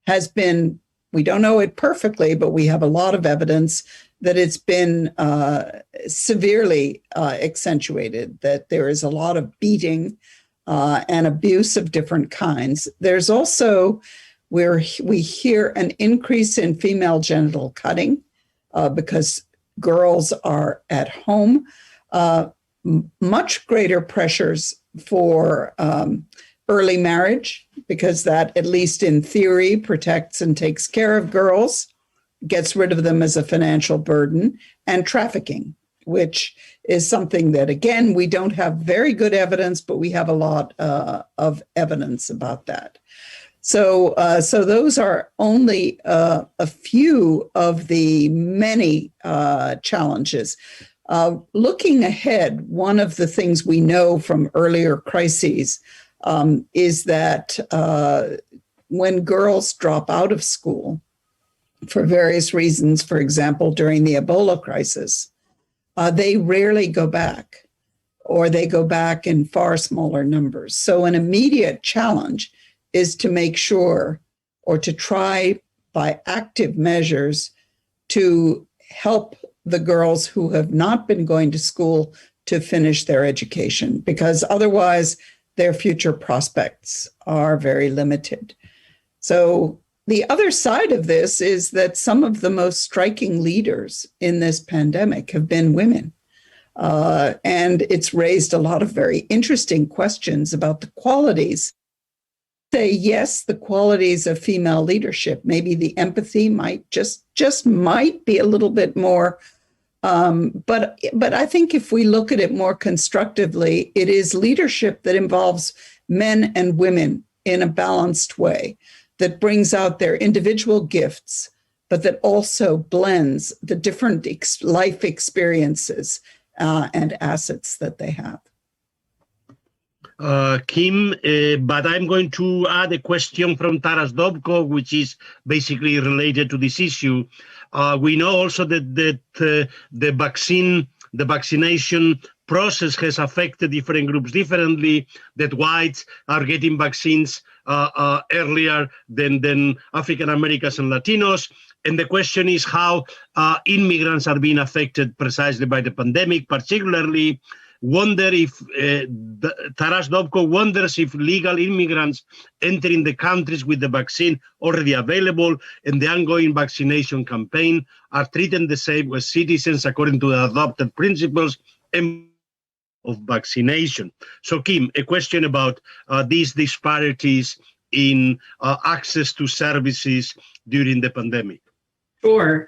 Speaker 2: has been, we don't know it perfectly, but we have a lot of evidence that it's been severely accentuated, that there is a lot of beating and abuse of different kinds. There's also where we hear an increase in female genital cutting because girls are at home, much greater pressures for early marriage, because that, at least in theory, protects and takes care of girls, gets rid of them as a financial burden, and trafficking, which is something that, again, we don't have very good evidence, but we have a lot of evidence about that. So those are only a few of the many challenges. Looking ahead, one of the things we know from earlier crises is that when girls drop out of school for various reasons, for example, during the Ebola crisis, they rarely go back, or they go back in far smaller numbers. So an immediate challenge is to make sure, or to try by active measures, to help the girls who have not been going to school to finish their education, because otherwise their future prospects are very limited. So the other side of this is that some of the most striking leaders in this pandemic have been women. And it's raised a lot of very interesting questions about the qualities. Say, yes, the qualities of female leadership, maybe the empathy might just might be a little bit more. But I think if we look at it more constructively, it is leadership that involves men and women in a balanced way, that brings out their individual gifts, but that also blends the different life experiences and assets that they have.
Speaker 1: Kim, but I'm going to add a question from Taras Dobko, which is basically related to this issue. We know also that the vaccination process has affected different groups differently, that whites are getting vaccines earlier than African Americans and Latinos. And the question is how immigrants are being affected precisely by the pandemic, particularly wonder if Taras Dobko wonders if legal immigrants entering the countries with the vaccine already available and the ongoing vaccination campaign are treated the same as citizens according to the adopted principles of vaccination. So, Kim, a question about these disparities in access to services during the pandemic.
Speaker 3: Sure.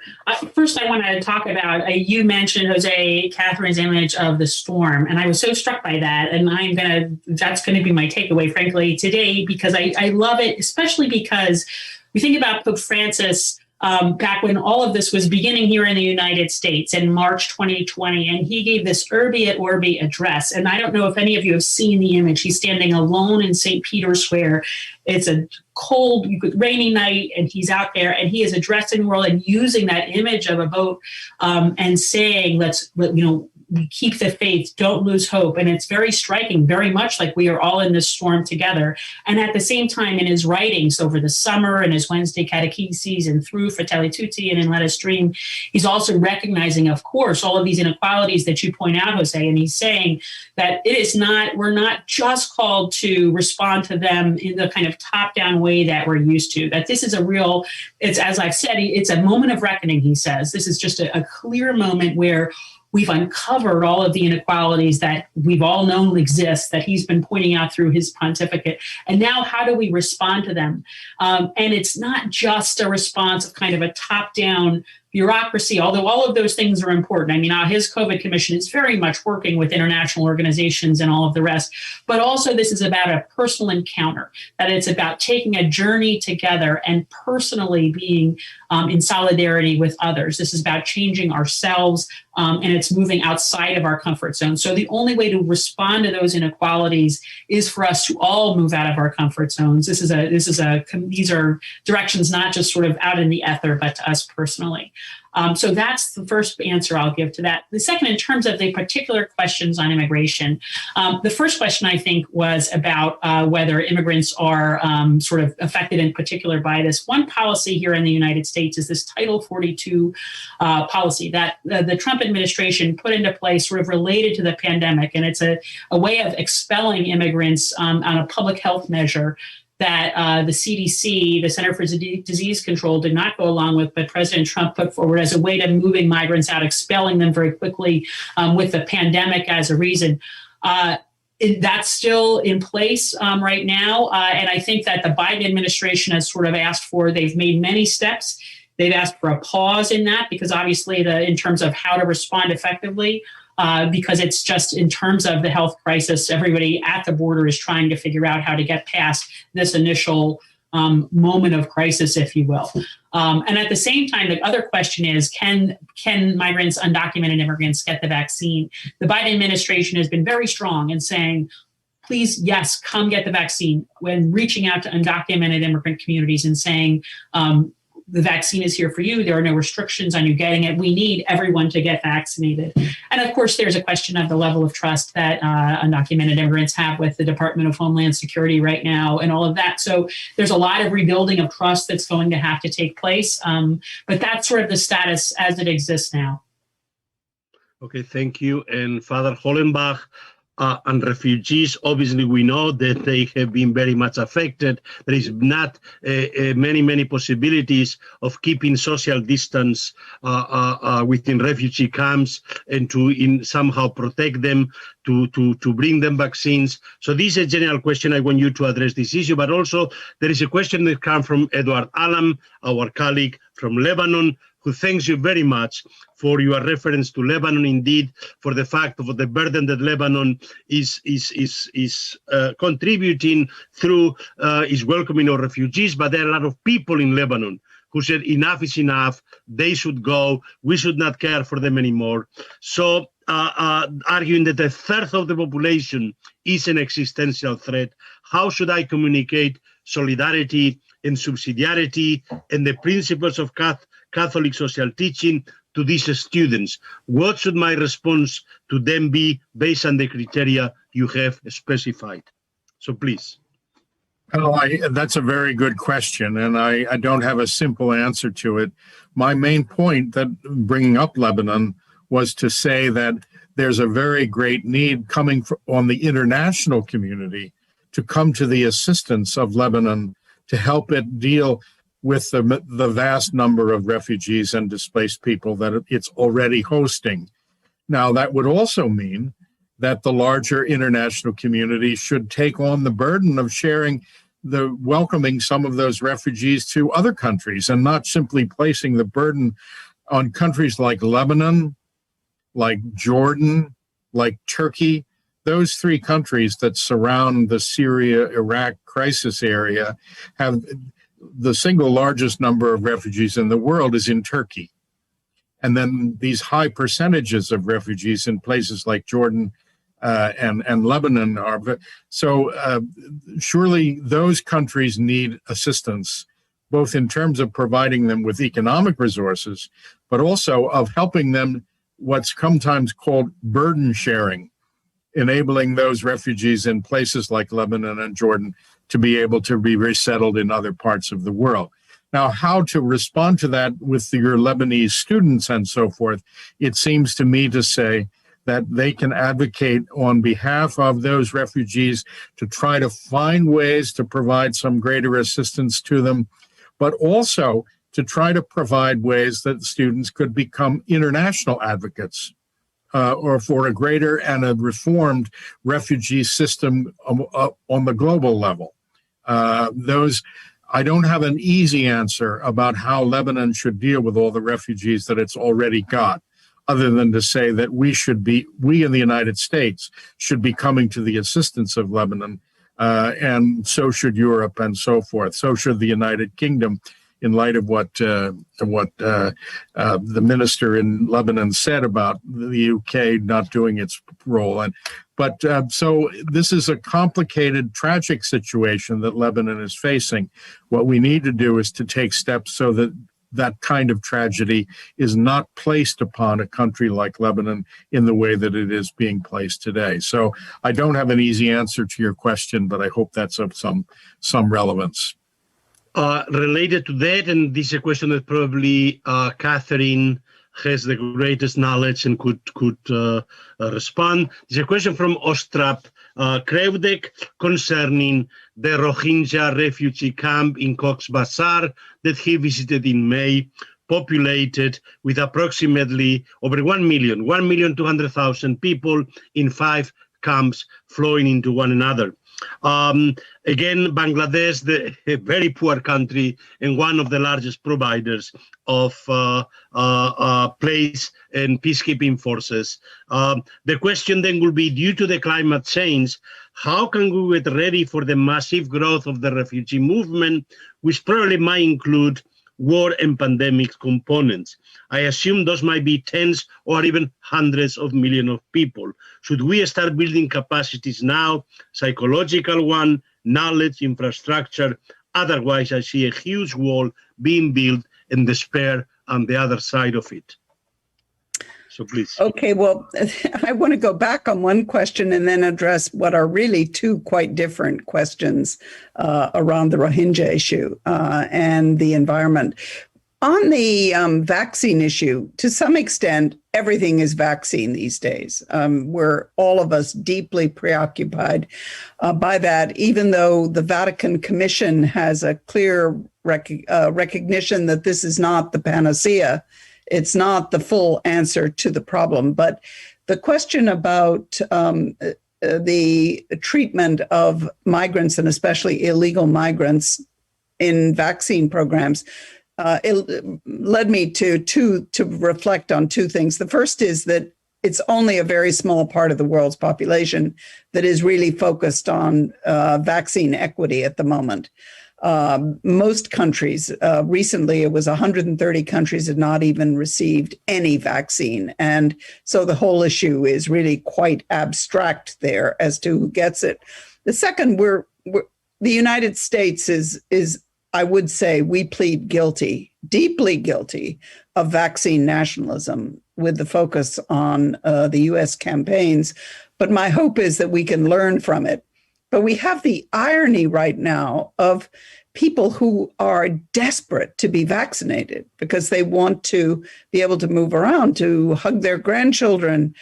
Speaker 3: First, I want to talk about, you mentioned, Jose, Katherine's image of the storm, and I was so struck by that, and that's going to be my takeaway, frankly, today, because I love it, especially because we think about Pope Francis back when all of this was beginning here in the United States in March 2020, and he gave this Urbi et Orbi address. And I don't know if any of you have seen the image. He's standing alone in St. Peter's Square. It's a cold, rainy night, and he's out there, and he is addressing the world and using that image of a boat and saying, we keep the faith, don't lose hope. And it's very striking, very much like we are all in this storm together. And at the same time, in his writings over the summer and his Wednesday catecheses and through Fratelli Tutti and in Let Us Dream, he's also recognizing, of course, all of these inequalities that you point out, Jose. And he's saying that we're not just called to respond to them in the kind of top-down way that we're used to, that this is it's, as I've said, it's a moment of reckoning, he says. This is just a clear moment where we've uncovered all of the inequalities that we've all known exist, that he's been pointing out through his pontificate. And now how do we respond to them? And it's not just a response of kind of a top-down bureaucracy, although all of those things are important. I mean, his COVID commission is very much working with international organizations and all of the rest. But also this is about a personal encounter, that it's about taking a journey together and personally being in solidarity with others. This is about changing ourselves, and it's moving outside of our comfort zone. So the only way to respond to those inequalities is for us to all move out of our comfort zones. These are directions not just sort of out in the ether, but to us personally. So that's the first answer I'll give to that. The second, in terms of the particular questions on immigration, the first question, I think, was about whether immigrants are sort of affected in particular by this. One policy here in the United States is this Title 42 policy that the Trump administration put into place sort of related to the pandemic. And it's a way of expelling immigrants on a public health measure that the CDC, the Center for Disease Control, did not go along with, but President Trump put forward as a way to moving migrants out, expelling them very quickly with the pandemic as a reason. That's still in place right now. And I think that the Biden administration has sort of they've made many steps. They've asked for a pause in that because obviously in terms of how to respond effectively, because it's just in terms of the health crisis, everybody at the border is trying to figure out how to get past this initial moment of crisis, if you will. And at the same time, the other question is, can migrants, undocumented immigrants get the vaccine? The Biden administration has been very strong in saying, please, yes, come get the vaccine, when reaching out to undocumented immigrant communities and saying, the vaccine is here for you. There are no restrictions on you getting it. We need everyone to get vaccinated. And of course, there's a question of the level of trust that undocumented immigrants have with the Department of Homeland Security right now and all of that. So there's a lot of rebuilding of trust that's going to have to take place. But that's sort of the status as it exists now.
Speaker 1: Okay, thank you. And Father Hollenbach, and refugees. Obviously, we know that they have been very much affected. There is not many possibilities of keeping social distance within refugee camps and to somehow protect them, to bring them vaccines. So this is a general question. I want you to address this issue, but also there is a question that comes from Edward Alam, our colleague from Lebanon, who thanks you very much for your reference to Lebanon, indeed, for the fact of the burden that Lebanon is contributing through is welcoming of refugees. But there are a lot of people in Lebanon who said enough is enough, they should go, we should not care for them anymore. So arguing that a third of the population is an existential threat, how should I communicate solidarity and subsidiarity and the principles of Catholic social teaching to these students? What should my response to them be based on the criteria you have specified? So please.
Speaker 4: Well, that's a very good question, and I don't have a simple answer to it. My main point that bringing up Lebanon was to say that there's a very great need coming on the international community to come to the assistance of Lebanon to help it deal with the vast number of refugees and displaced people that it's already hosting. Now, that would also mean that the larger international community should take on the burden of welcoming some of those refugees to other countries and not simply placing the burden on countries like Lebanon, like Jordan, like Turkey. Those three countries that surround the Syria-Iraq crisis area have the single largest number of refugees in the world is in Turkey. And then these high percentages of refugees in places like Jordan and Lebanon are. So surely those countries need assistance, both in terms of providing them with economic resources, but also of helping them what's sometimes called burden sharing, enabling those refugees in places like Lebanon and Jordan to be able to be resettled in other parts of the world. Now, how to respond to that with your Lebanese students and so forth, it seems to me to say that they can advocate on behalf of those refugees to try to find ways to provide some greater assistance to them, but also to try to provide ways that students could become international advocates or for a greater and a reformed refugee system on the global level. I don't have an easy answer about how Lebanon should deal with all the refugees that it's already got, other than to say that we in the United States should be coming to the assistance of Lebanon, and so should Europe and so forth. So should the United Kingdom, in light of what the minister in Lebanon said about the UK not doing its role. So this is a complicated, tragic situation that Lebanon is facing. What we need to do is to take steps so that that kind of tragedy is not placed upon a country like Lebanon in the way that it is being placed today. So I don't have an easy answer to your question, but I hope that's of some relevance.
Speaker 1: Related to that, and this is a question that probably Katherine has the greatest knowledge and could respond. There's a question from Ostrap Krevdek concerning the Rohingya refugee camp in Cox's Bazar that he visited in May, populated with approximately over 1,200,000 people in 5 camps flowing into one another. Again, Bangladesh, a very poor country and one of the largest providers of place and peacekeeping forces. The question then will be, due to the climate change, how can we get ready for the massive growth of the refugee movement, which probably might include war and pandemic components? I assume those might be tens or even hundreds of millions of people. Should we start building capacities now, psychological one, knowledge, infrastructure? Otherwise, I see a huge wall being built and despair on the other side of it. So please.
Speaker 2: Okay, well, I want to go back on one question and then address what are really 2 quite different questions around the Rohingya issue and the environment. On the vaccine issue, to some extent, everything is vaccine these days. We're all of us deeply preoccupied by that, even though the Vatican Commission has a clear recognition that this is not the panacea. It's not the full answer to the problem. But the question about the treatment of migrants, and especially illegal migrants in vaccine programs, it led me to reflect on two things. The first is that it's only a very small part of the world's population that is really focused on vaccine equity at the moment. Most countries, recently it was 130 countries had not even received any vaccine. And so the whole issue is really quite abstract there as to who gets it. The second, the United States is I would say we plead guilty, deeply guilty of vaccine nationalism with the focus on the US campaigns. But my hope is that we can learn from it. But we have the irony right now of people who are desperate to be vaccinated because they want to be able to move around, to hug their grandchildren,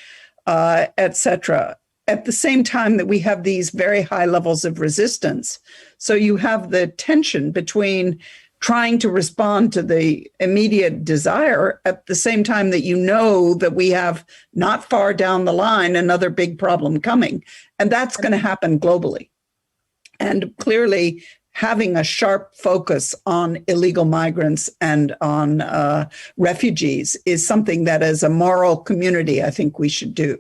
Speaker 2: et cetera, at the same time that we have these very high levels of resistance. So you have the tension between trying to respond to the immediate desire at the same time that you know that we have not far down the line another big problem coming. And that's going to happen globally. And clearly, having a sharp focus on illegal migrants and on refugees is something that as a moral community, I think we should do.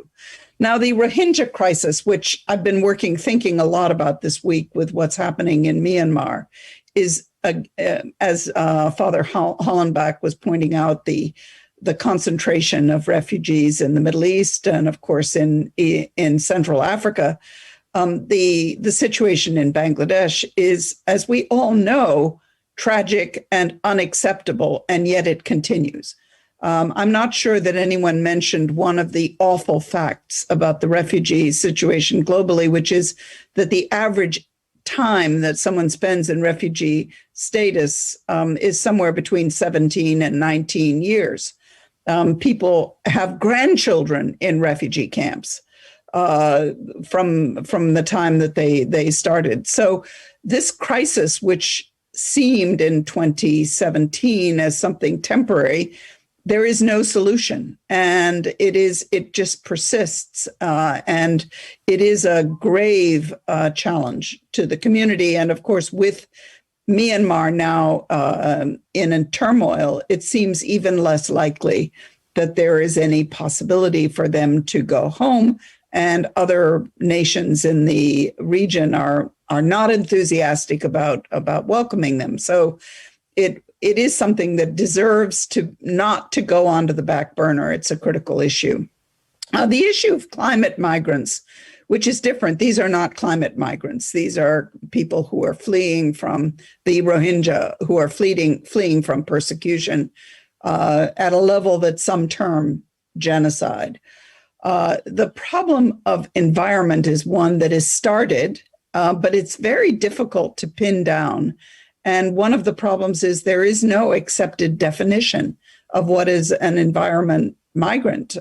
Speaker 2: Now, the Rohingya crisis, which I've been thinking a lot about this week with what's happening in Myanmar, is, as Father Hollenbach was pointing out, the concentration of refugees in the Middle East and, of course, in Central Africa. The situation in Bangladesh is, as we all know, tragic and unacceptable, and yet it continues. I'm not sure that anyone mentioned one of the awful facts about the refugee situation globally, which is that the average time that someone spends in refugee status is somewhere between 17 and 19 years. People have grandchildren in refugee camps from the time that they started. So this crisis, which seemed in 2017 as something temporary, there is no solution, and it just persists, and it is a grave challenge to the community. And of course, with Myanmar now in a turmoil, it seems even less likely that there is any possibility for them to go home. And other nations in the region are not enthusiastic about welcoming them. So it is something that deserves to not to go onto the back burner. It's a critical issue. The issue of climate migrants, which is different. These are not climate migrants. These are people who are fleeing from the Rohingya, who are fleeing from persecution at a level that's some term genocide. The problem of environment is one that is started, but it's very difficult to pin down. And one of the problems is there is no accepted definition of what is an environment migrant.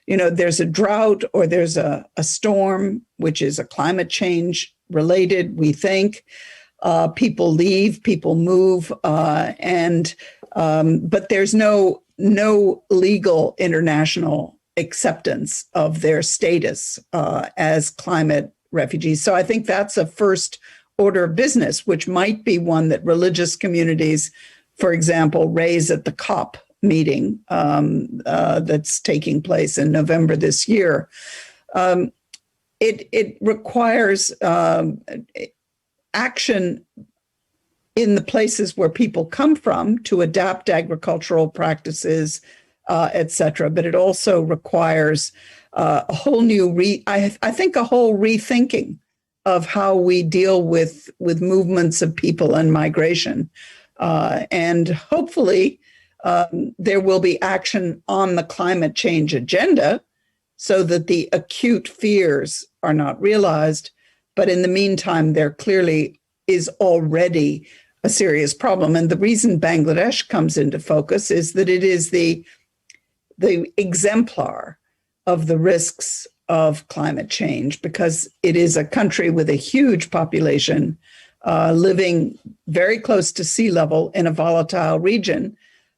Speaker 2: There's a drought or there's a storm, which is a climate change related, we think. People leave, people move, but there's no legal international acceptance of their status as climate refugees. So I think that's a first order of business, which might be one that religious communities, for example, raise at the COP meeting that's taking place in November this year. It requires action in the places where people come from to adapt agricultural practices, et cetera. But it also requires a whole new I think a whole rethinking of how we deal with movements of people and migration. And hopefully there will be action on the climate change agenda so that the acute fears are not realized. But in the meantime, there clearly is already a serious problem. And the reason Bangladesh comes into focus is that it is the exemplar of the risks of climate change, because it is a country with a huge population living very close to sea level in a volatile region.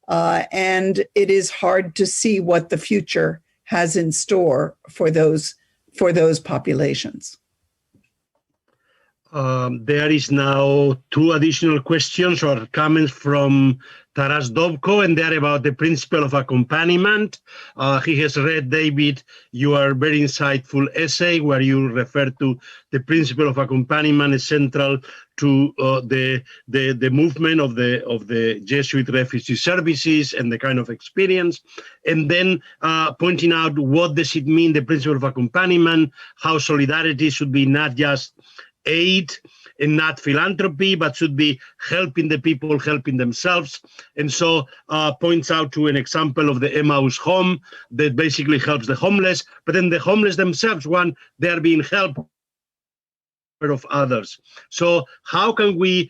Speaker 2: And it is hard to see what the future has in store for those populations.
Speaker 1: There is now 2 additional questions or comments from Taras Dobko, and they're about the principle of accompaniment. He has read, David, your very insightful essay where you refer to the principle of accompaniment is central to the movement of the Jesuit refugee services and the kind of experience, and then pointing out what does it mean, the principle of accompaniment, how solidarity should be not just aid and not philanthropy, but should be helping the people, helping themselves. And so points out to an example of the Emmaus home that basically helps the homeless, but then the homeless themselves, when they're being helped of others. So how can we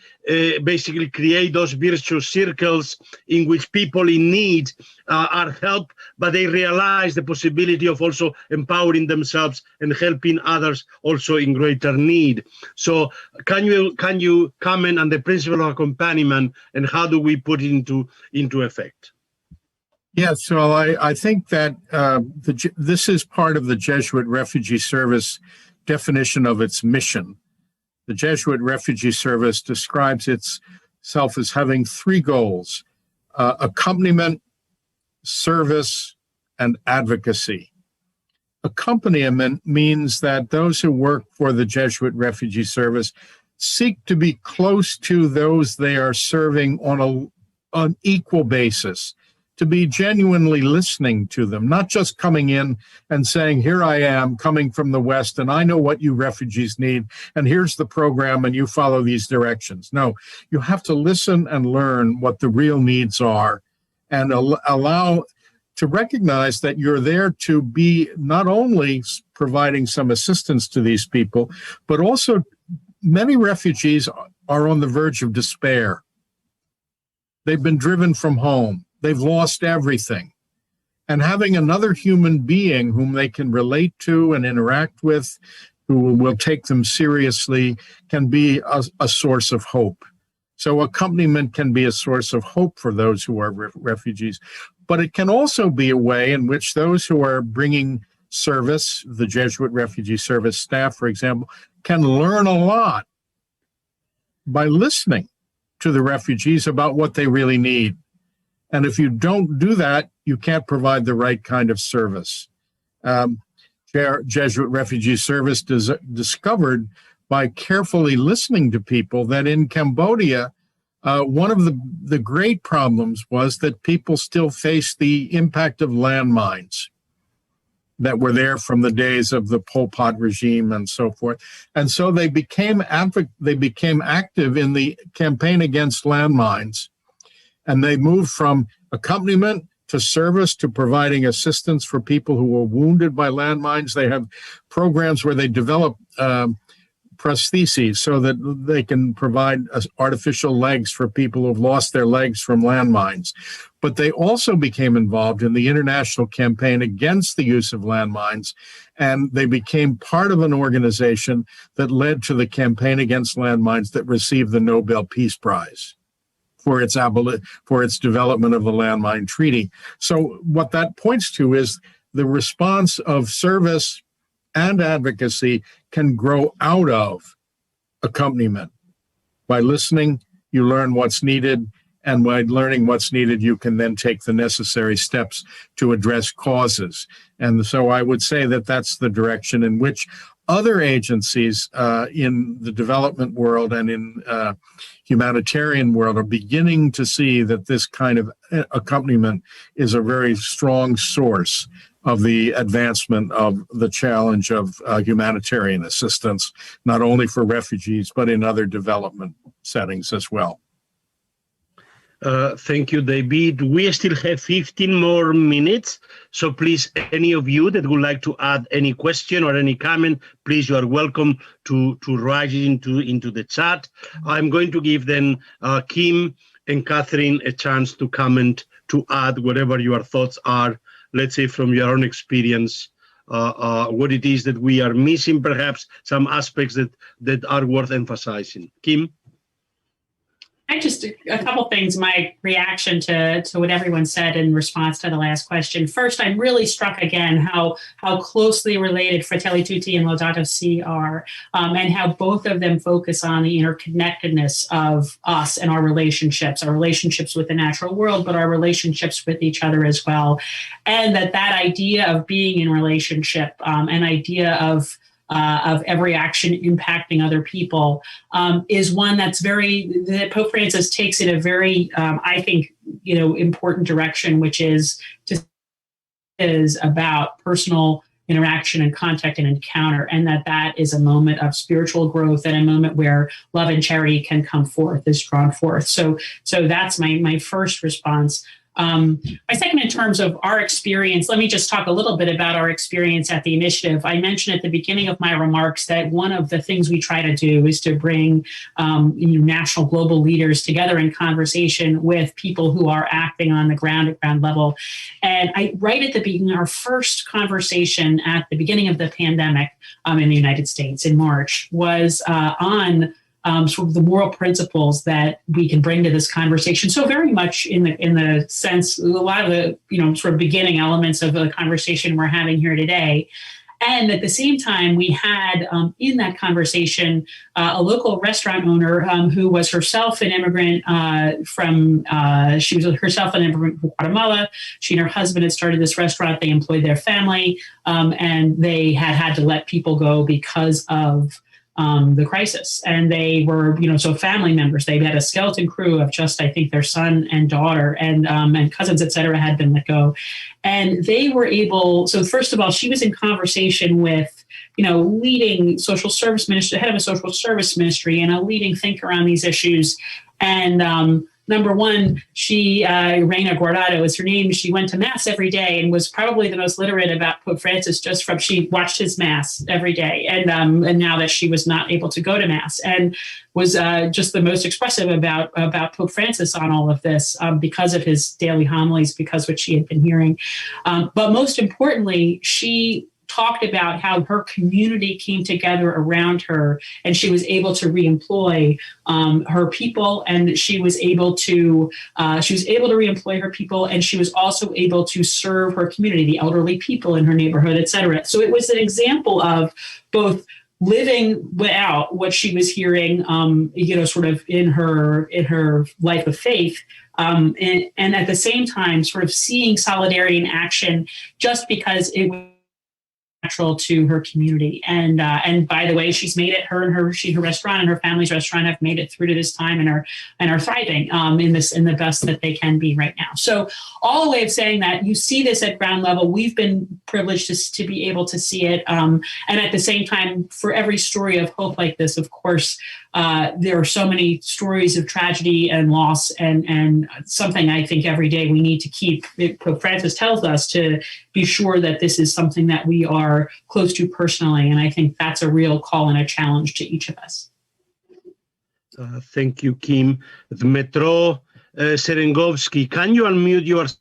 Speaker 1: basically create those virtuous circles in which people in need are helped, but they realize the possibility of also empowering themselves and helping others also in greater need? So can you comment on the principle of accompaniment and how do we put it into effect?
Speaker 4: Yes, so I think that this is part of the Jesuit Refugee Service definition of its mission. The Jesuit Refugee Service describes itself as having 3 goals: accompaniment, service, and advocacy. Accompaniment means that those who work for the Jesuit Refugee Service seek to be close to those they are serving on an equal basis, to be genuinely listening to them, not just coming in and saying, here I am coming from the West and I know what you refugees need and here's the program and you follow these directions. No, you have to listen and learn what the real needs are and allow to recognize that you're there to be not only providing some assistance to these people, but also many refugees are on the verge of despair. They've been driven from home. They've lost everything. And having another human being whom they can relate to and interact with, who will take them seriously, can be a source of hope. So accompaniment can be a source of hope for those who are refugees. But it can also be a way in which those who are bringing service, the Jesuit Refugee Service staff, for example, can learn a lot by listening to the refugees about what they really need. And if you don't do that, you can't provide the right kind of service. Jesuit Refugee Service discovered by carefully listening to people that in Cambodia, one of the great problems was that people still faced the impact of landmines that were there from the days of the Pol Pot regime and so forth. And so they became active in the campaign against landmines. And they moved from accompaniment to service to providing assistance for people who were wounded by landmines. They have programs where they develop prostheses so that they can provide artificial legs for people who have lost their legs from landmines. But they also became involved in the international campaign against the use of landmines, and they became part of an organization that led to the campaign against landmines that received the Nobel Peace Prize for its development of the landmine treaty. So what that points to is the response of service and advocacy can grow out of accompaniment. By listening, you learn what's needed, and by learning what's needed, you can then take the necessary steps to address causes. And so I would say that that's the direction in which other agencies in the development world and in humanitarian world are beginning to see that this kind of accompaniment is a very strong source of the advancement of the challenge of humanitarian assistance, not only for refugees, but in other development settings as well.
Speaker 1: Thank you, David. We still have 15 more minutes. So please, any of you that would like to add any question or any comment, please, you are welcome to write it into the chat. I'm going to give then Kim and Katherine a chance to comment, to add whatever your thoughts are, let's say from your own experience, what it is that we are missing, perhaps some aspects that are worth emphasizing. Kim?
Speaker 3: Just a couple things, my reaction to what everyone said in response to the last question. First, I'm really struck again how closely related Fratelli Tutti and Laudato Si are, and how both of them focus on the interconnectedness of us and our relationships with the natural world, but our relationships with each other as well. And that idea of being in relationship, an idea of every action impacting other people, is one that's Pope Francis takes it a very, I think, important direction, which is about personal interaction and contact and encounter, and that is a moment of spiritual growth and a moment where love and charity can come forth, is drawn forth. So that's my first response. My second, in terms of our experience, let me just talk a little bit about our experience at the initiative. I mentioned at the beginning of my remarks that one of the things we try to do is to bring national global leaders together in conversation with people who are acting on the ground at ground level. And right at the beginning, our first conversation at the beginning of the pandemic in the United States in March was on sort of the moral principles that we can bring to this conversation. So very much in the sense, a lot of the sort of beginning elements of the conversation we're having here today. And at the same time, we had in that conversation a local restaurant owner who was herself an immigrant from Guatemala. She and her husband had started this restaurant. They employed their family, and they had to let people go because of the crisis. And they were, so family members. They had a skeleton crew of just, I think, their son and daughter and cousins, et cetera, had been let go. And they were able, so first of all, she was in conversation with, leading social service ministry, head of a social service ministry, and a leading thinker on these issues. And number one, she, Reina Guardado is her name. She went to Mass every day and was probably the most literate about Pope Francis she watched his Mass every day. And now that she was not able to go to Mass, and was just the most expressive about Pope Francis on all of this because of his daily homilies, because what she had been hearing. But most importantly, she talked about how her community came together around her, and she was able to reemploy her people, and she was able to reemploy her people, and she was also able to serve her community, the elderly people in her neighborhood, et cetera. So it was an example of both living out what she was hearing, sort of in her life of faith, and at the same time, sort of seeing solidarity in action, just because it was natural to her community. And by the way, she's made it. Her restaurant and her family's restaurant have made it through to this time and are thriving in the best that they can be right now. So all the way of saying that you see this at ground level. We've been privileged to be able to see it. And at the same time, for every story of hope like this, of course, there are so many stories of tragedy and loss, and something I think every day we need to keep. Pope Francis tells us to be sure that this is something that we are close to personally, and I think that's a real call and a challenge to each of us.
Speaker 1: Thank you, Kim. Dmytro Serengovsky, can you unmute yourself?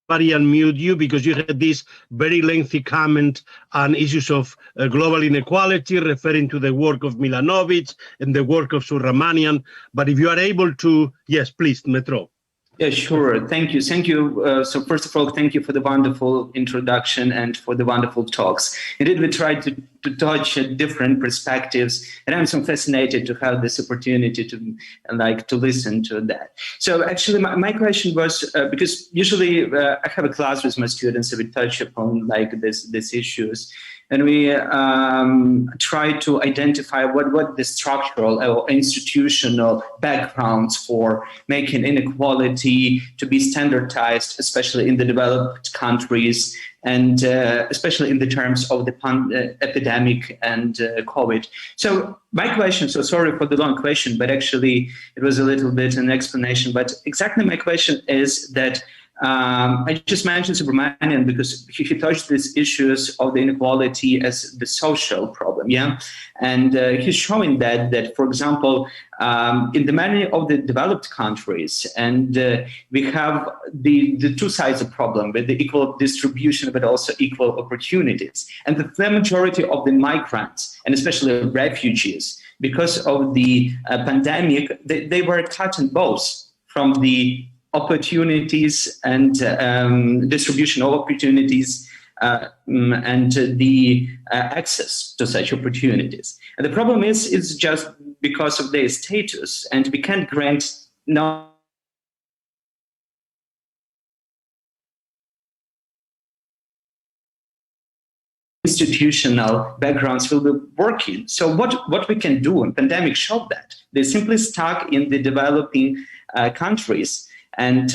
Speaker 1: Unmute you, because you had this very lengthy comment on issues of global inequality, referring to the work of Milanovic and the work of Subramanian. But if you are able to, yes, please, Dmytro.
Speaker 5: Yeah, sure. Thank you. Thank you. So first of all, thank you for the wonderful introduction and for the wonderful talks. Indeed, we tried to touch different perspectives, and I'm so fascinated to have this opportunity to listen to that. So actually, my question was, because usually I have a class with my students and we touch upon these issues. and we try to identify what the structural or institutional backgrounds for making inequality to be standardized, especially in the developed countries, and especially in the terms of the epidemic and COVID. So my question, so sorry for the long question, but actually it was a little bit an explanation, but exactly my question is that I just mentioned Subramanian because he touched these issues of the inequality as the social problem, yeah? And he's showing that, for example, in the many of the developed countries, and we have the two sides of the problem with the equal distribution, but also equal opportunities. And the majority of the migrants, and especially refugees, because of the pandemic, they were cut in both from the opportunities and distribution of opportunities and the access to such opportunities. And the problem is just because of their status, and we can't grant no institutional backgrounds will be working. So what we can do, and pandemic showed that, they're simply stuck in the developing countries. And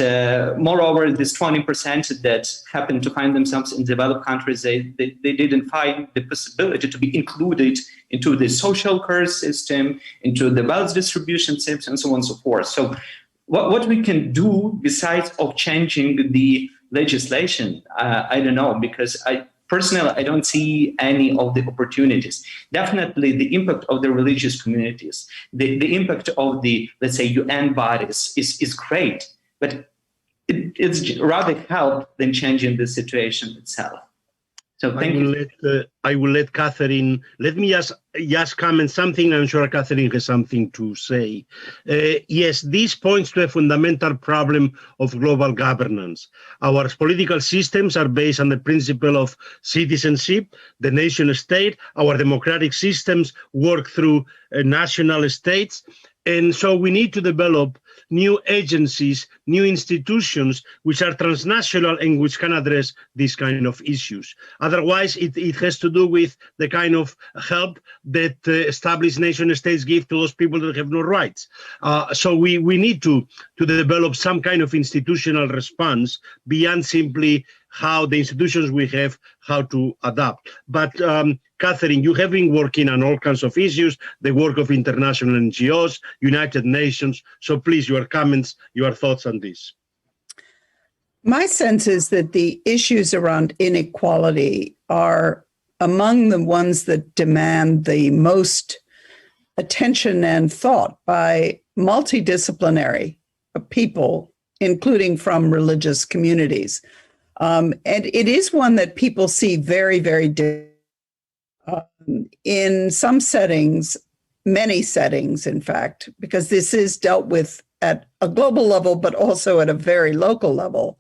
Speaker 5: moreover, this 20% that happen to find themselves in developed countries, they didn't find the possibility to be included into the social care system, into the wealth distribution system, and so on and so forth. So what we can do besides of changing the legislation, I don't know, because personally, I don't see any of the opportunities. Definitely the impact of the religious communities, the impact of the, let's say, UN bodies is great. But it's rather help than changing the situation itself. So thank you.
Speaker 1: I will let Katherine, let me just comment something. I'm sure Katherine has something to say. Yes, this points to a fundamental problem of global governance. Our political systems are based on the principle of citizenship, the nation state. Our democratic systems work through national states. And so we need to develop new agencies, new institutions, which are transnational and which can address these kind of issues. Otherwise, it has to do with the kind of help that established nation states give to those people that have no rights. So we need to develop some kind of institutional response beyond simply how the institutions we have, how to adapt. But Katherine, you have been working on all kinds of issues, the work of international NGOs, United Nations. So please, your comments, your thoughts on this.
Speaker 2: My sense is that the issues around inequality are among the ones that demand the most attention and thought by multidisciplinary people, including from religious communities. And it is one that people see very, very differently. In some settings, many settings, in fact, because this is dealt with at a global level, but also at a very local level,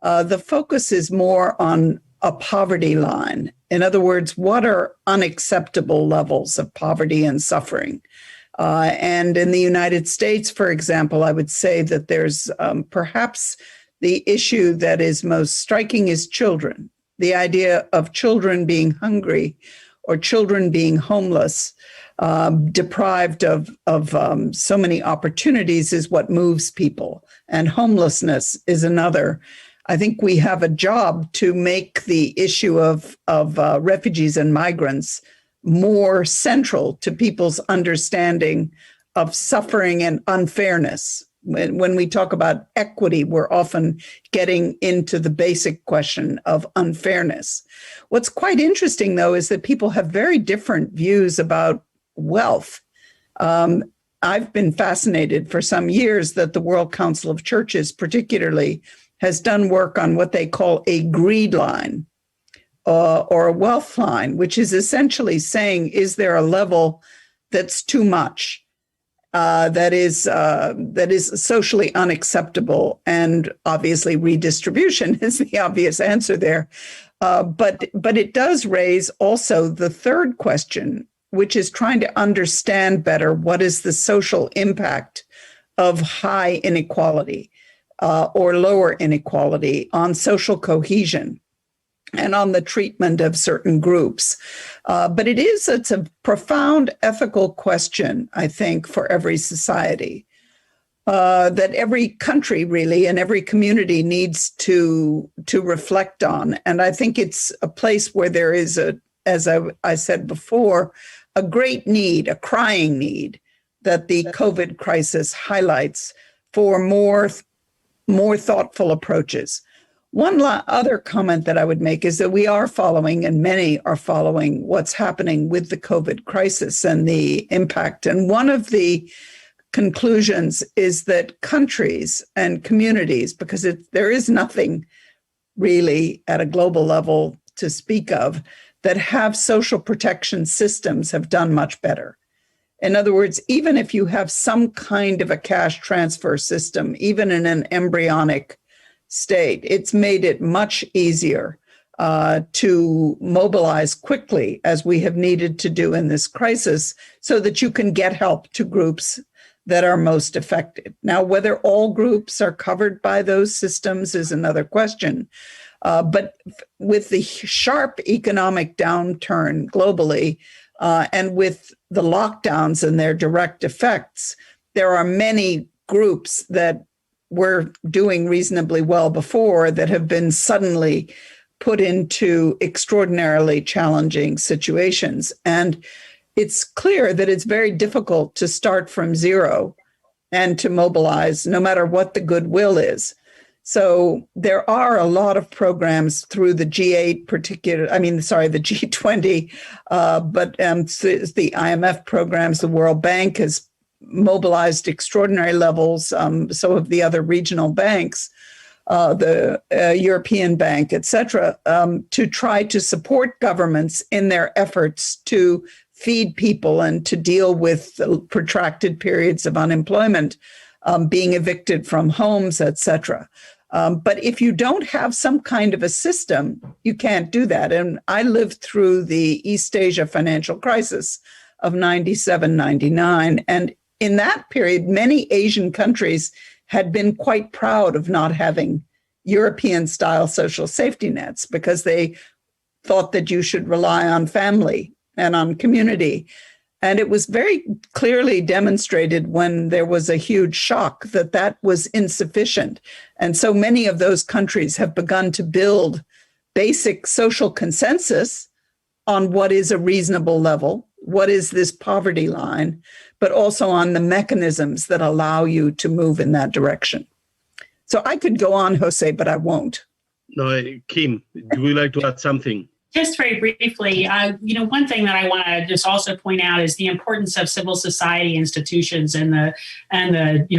Speaker 2: the focus is more on a poverty line. In other words, what are unacceptable levels of poverty and suffering? And in the United States, for example, I would say that there's perhaps the issue that is most striking is children. The idea of children being hungry or children being homeless, deprived of so many opportunities is what moves people. And homelessness is another. I think we have a job to make the issue of refugees and migrants more central to people's understanding of suffering and unfairness. When we talk about equity, we're often getting into the basic question of unfairness. What's quite interesting, though, is that people have very different views about wealth. I've been fascinated for some years that the World Council of Churches particularly has done work on what they call a greed line or a wealth line, which is essentially saying, is there a level that's too much? That is socially unacceptable, and obviously redistribution is the obvious answer there. But it does raise also the third question, which is trying to understand better what is the social impact of high inequality or lower inequality on social cohesion. and on the treatment of certain groups. But it's a profound ethical question, I think, for every society, that every country really and every community needs to reflect on. And I think it's a place where there is, as I said before, a great need, a crying need that the COVID crisis highlights for more thoughtful approaches. One other comment that I would make is that we are following, and many are following, what's happening with the COVID crisis and the impact. And one of the conclusions is that countries and communities, because there is nothing really at a global level to speak of, that have social protection systems have done much better. In other words, even if you have some kind of a cash transfer system, even in an embryonic state, it's made it much easier to mobilize quickly, as we have needed to do in this crisis, so that you can get help to groups that are most affected. Now, whether all groups are covered by those systems is another question. But with the sharp economic downturn globally, and with the lockdowns and their direct effects, there are many groups that were doing reasonably well before that have been suddenly put into extraordinarily challenging situations. And it's clear that it's very difficult to start from zero and to mobilize, no matter what the goodwill is. So there are a lot of programs through the G8 the G20, but the IMF programs, the World Bank has mobilized extraordinary levels, so have the other regional banks, the European Bank, et cetera, to try to support governments in their efforts to feed people and to deal with protracted periods of unemployment, being evicted from homes, et cetera. But if you don't have some kind of a system, you can't do that. And I lived through the East Asia financial crisis of 97, 99. And in that period, many Asian countries had been quite proud of not having European-style social safety nets because they thought that you should rely on family and on community. And it was very clearly demonstrated when there was a huge shock that that was insufficient. And so many of those countries have begun to build basic social consensus on what is a reasonable level, what is this poverty line, but also on the mechanisms that allow you to move in that direction. So I could go on, Jose, but I won't.
Speaker 1: No, Kim, would you like to add something?
Speaker 3: Just very briefly, one thing that I want to just also point out is the importance of civil society institutions and the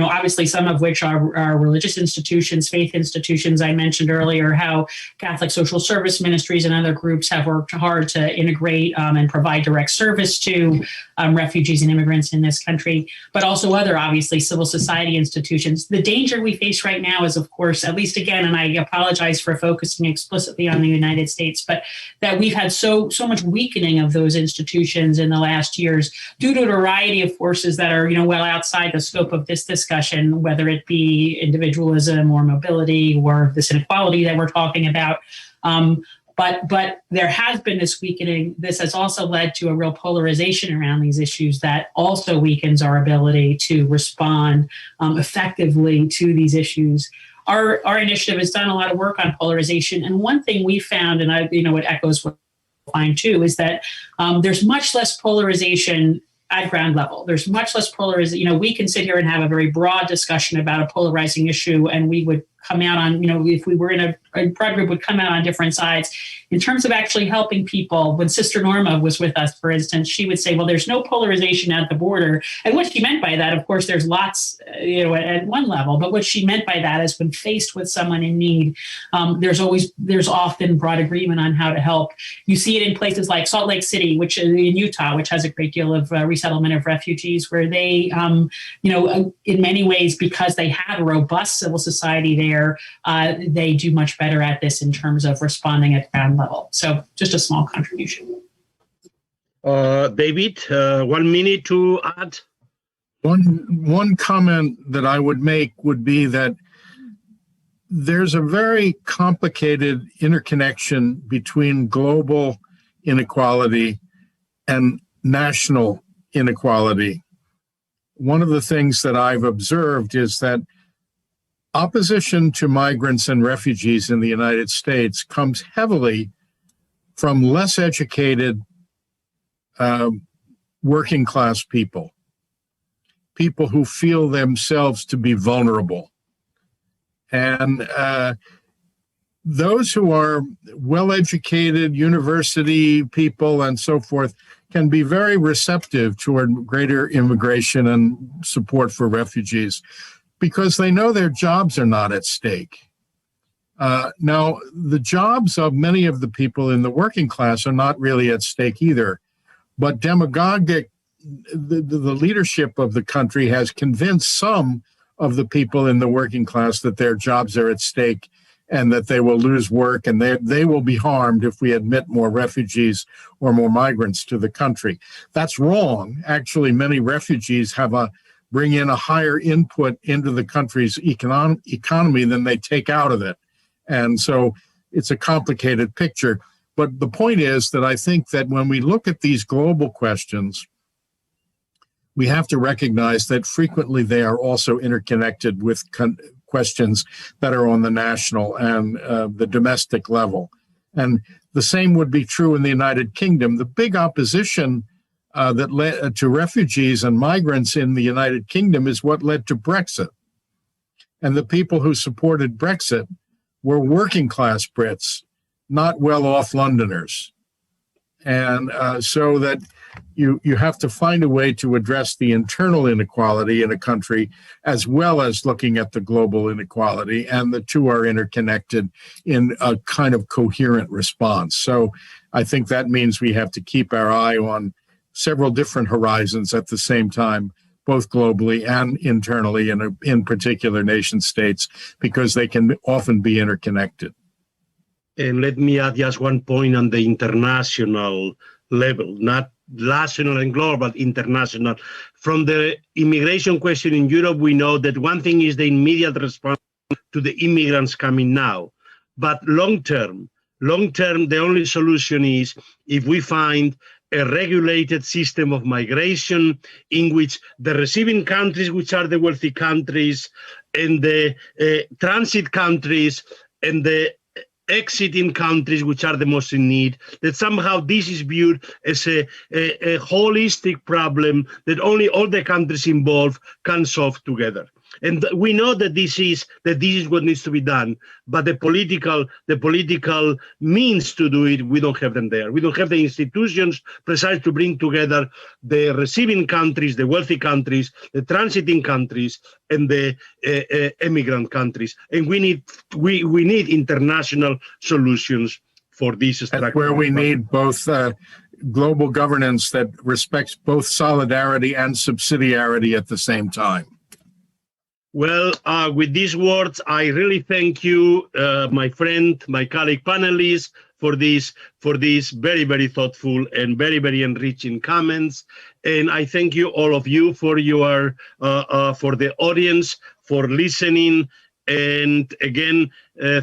Speaker 3: obviously some of which are religious institutions, faith institutions. I mentioned earlier how Catholic social service ministries and other groups have worked hard to integrate and provide direct service to refugees and immigrants in this country, but also other, obviously, civil society institutions. The danger we face right now is, of course, at least again, and I apologize for focusing explicitly on the United States, but that we've had so much weakening of those institutions in the last years due to a variety of forces that are, well outside the scope of this discussion, whether it be individualism or mobility or this inequality that we're talking about. But there has been this weakening. This has also led to a real polarization around these issues that also weakens our ability to respond effectively to these issues. Our initiative has done a lot of work on polarization. And one thing we found, and it echoes what I find too, is that there's much less polarization at ground level. There's much less polarization. We can sit here and have a very broad discussion about a polarizing issue, and we would come out on, if we were in a broad group, would come out on different sides. In terms of actually helping people, when Sister Norma was with us, for instance, she would say, well, there's no polarization at the border. And what she meant by that, of course, there's lots, at one level, but what she meant by that is when faced with someone in need, there's often broad agreement on how to help. You see it in places like Salt Lake City, which in Utah, which has a great deal of resettlement of refugees, where they, in many ways, because they have a robust civil society there, they do much better at this in terms of responding at ground level. So just a small contribution.
Speaker 1: David, 1 minute to add.
Speaker 4: One comment that I would make would be that there's a very complicated interconnection between global inequality and national inequality. One of the things that I've observed is that opposition to migrants and refugees in the United States comes heavily from less educated working class people, people who feel themselves to be vulnerable. And those who are well-educated university people and so forth can be very receptive toward greater immigration and support for refugees because they know their jobs are not at stake. Now, the jobs of many of the people in the working class are not really at stake either, but the leadership of the country has convinced some of the people in the working class that their jobs are at stake and that they will lose work and they will be harmed if we admit more refugees or more migrants to the country. That's wrong. Actually, many refugees bring in a higher input into the country's economy than they take out of it. And so it's a complicated picture. But the point is that I think that when we look at these global questions, we have to recognize that frequently they are also interconnected with questions that are on the national and the domestic level. And the same would be true in the United Kingdom. The big opposition that led to refugees and migrants in the United Kingdom is what led to Brexit. And the people who supported Brexit were working class Brits, not well-off Londoners. And so that you have to find a way to address the internal inequality in a country as well as looking at the global inequality, and the two are interconnected in a kind of coherent response. So I think that means we have to keep our eye on several different horizons at the same time, both globally and internally in particular nation states, because they can often be interconnected.
Speaker 1: And let me add just one point on the international level, not national and global, but international. From the immigration question in Europe, we know that one thing is the immediate response to the immigrants coming now. But long-term, the only solution is if we find a regulated system of migration in which the receiving countries, which are the wealthy countries, and the transit countries, and the exiting countries, which are the most in need, that somehow this is viewed as a holistic problem that only all the countries involved can solve together. And we know that this is what needs to be done, but the political means to do it, we don't have them there. We don't have the institutions precisely to bring together the receiving countries, the wealthy countries, the transiting countries, and the immigrant countries. And we need international solutions for this structure.
Speaker 4: That's where we need both global governance that respects both solidarity and subsidiarity at the same time.
Speaker 1: Well, with these words, I really thank you, my friend, my colleague panelists, for these very, very thoughtful and very, very enriching comments. And I thank you, all of you, for your for the audience, for listening. And again,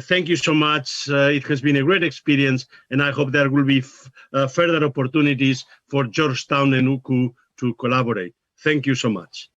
Speaker 1: thank you so much. It has been a great experience, and I hope there will be further opportunities for Georgetown and UCU to collaborate. Thank you so much.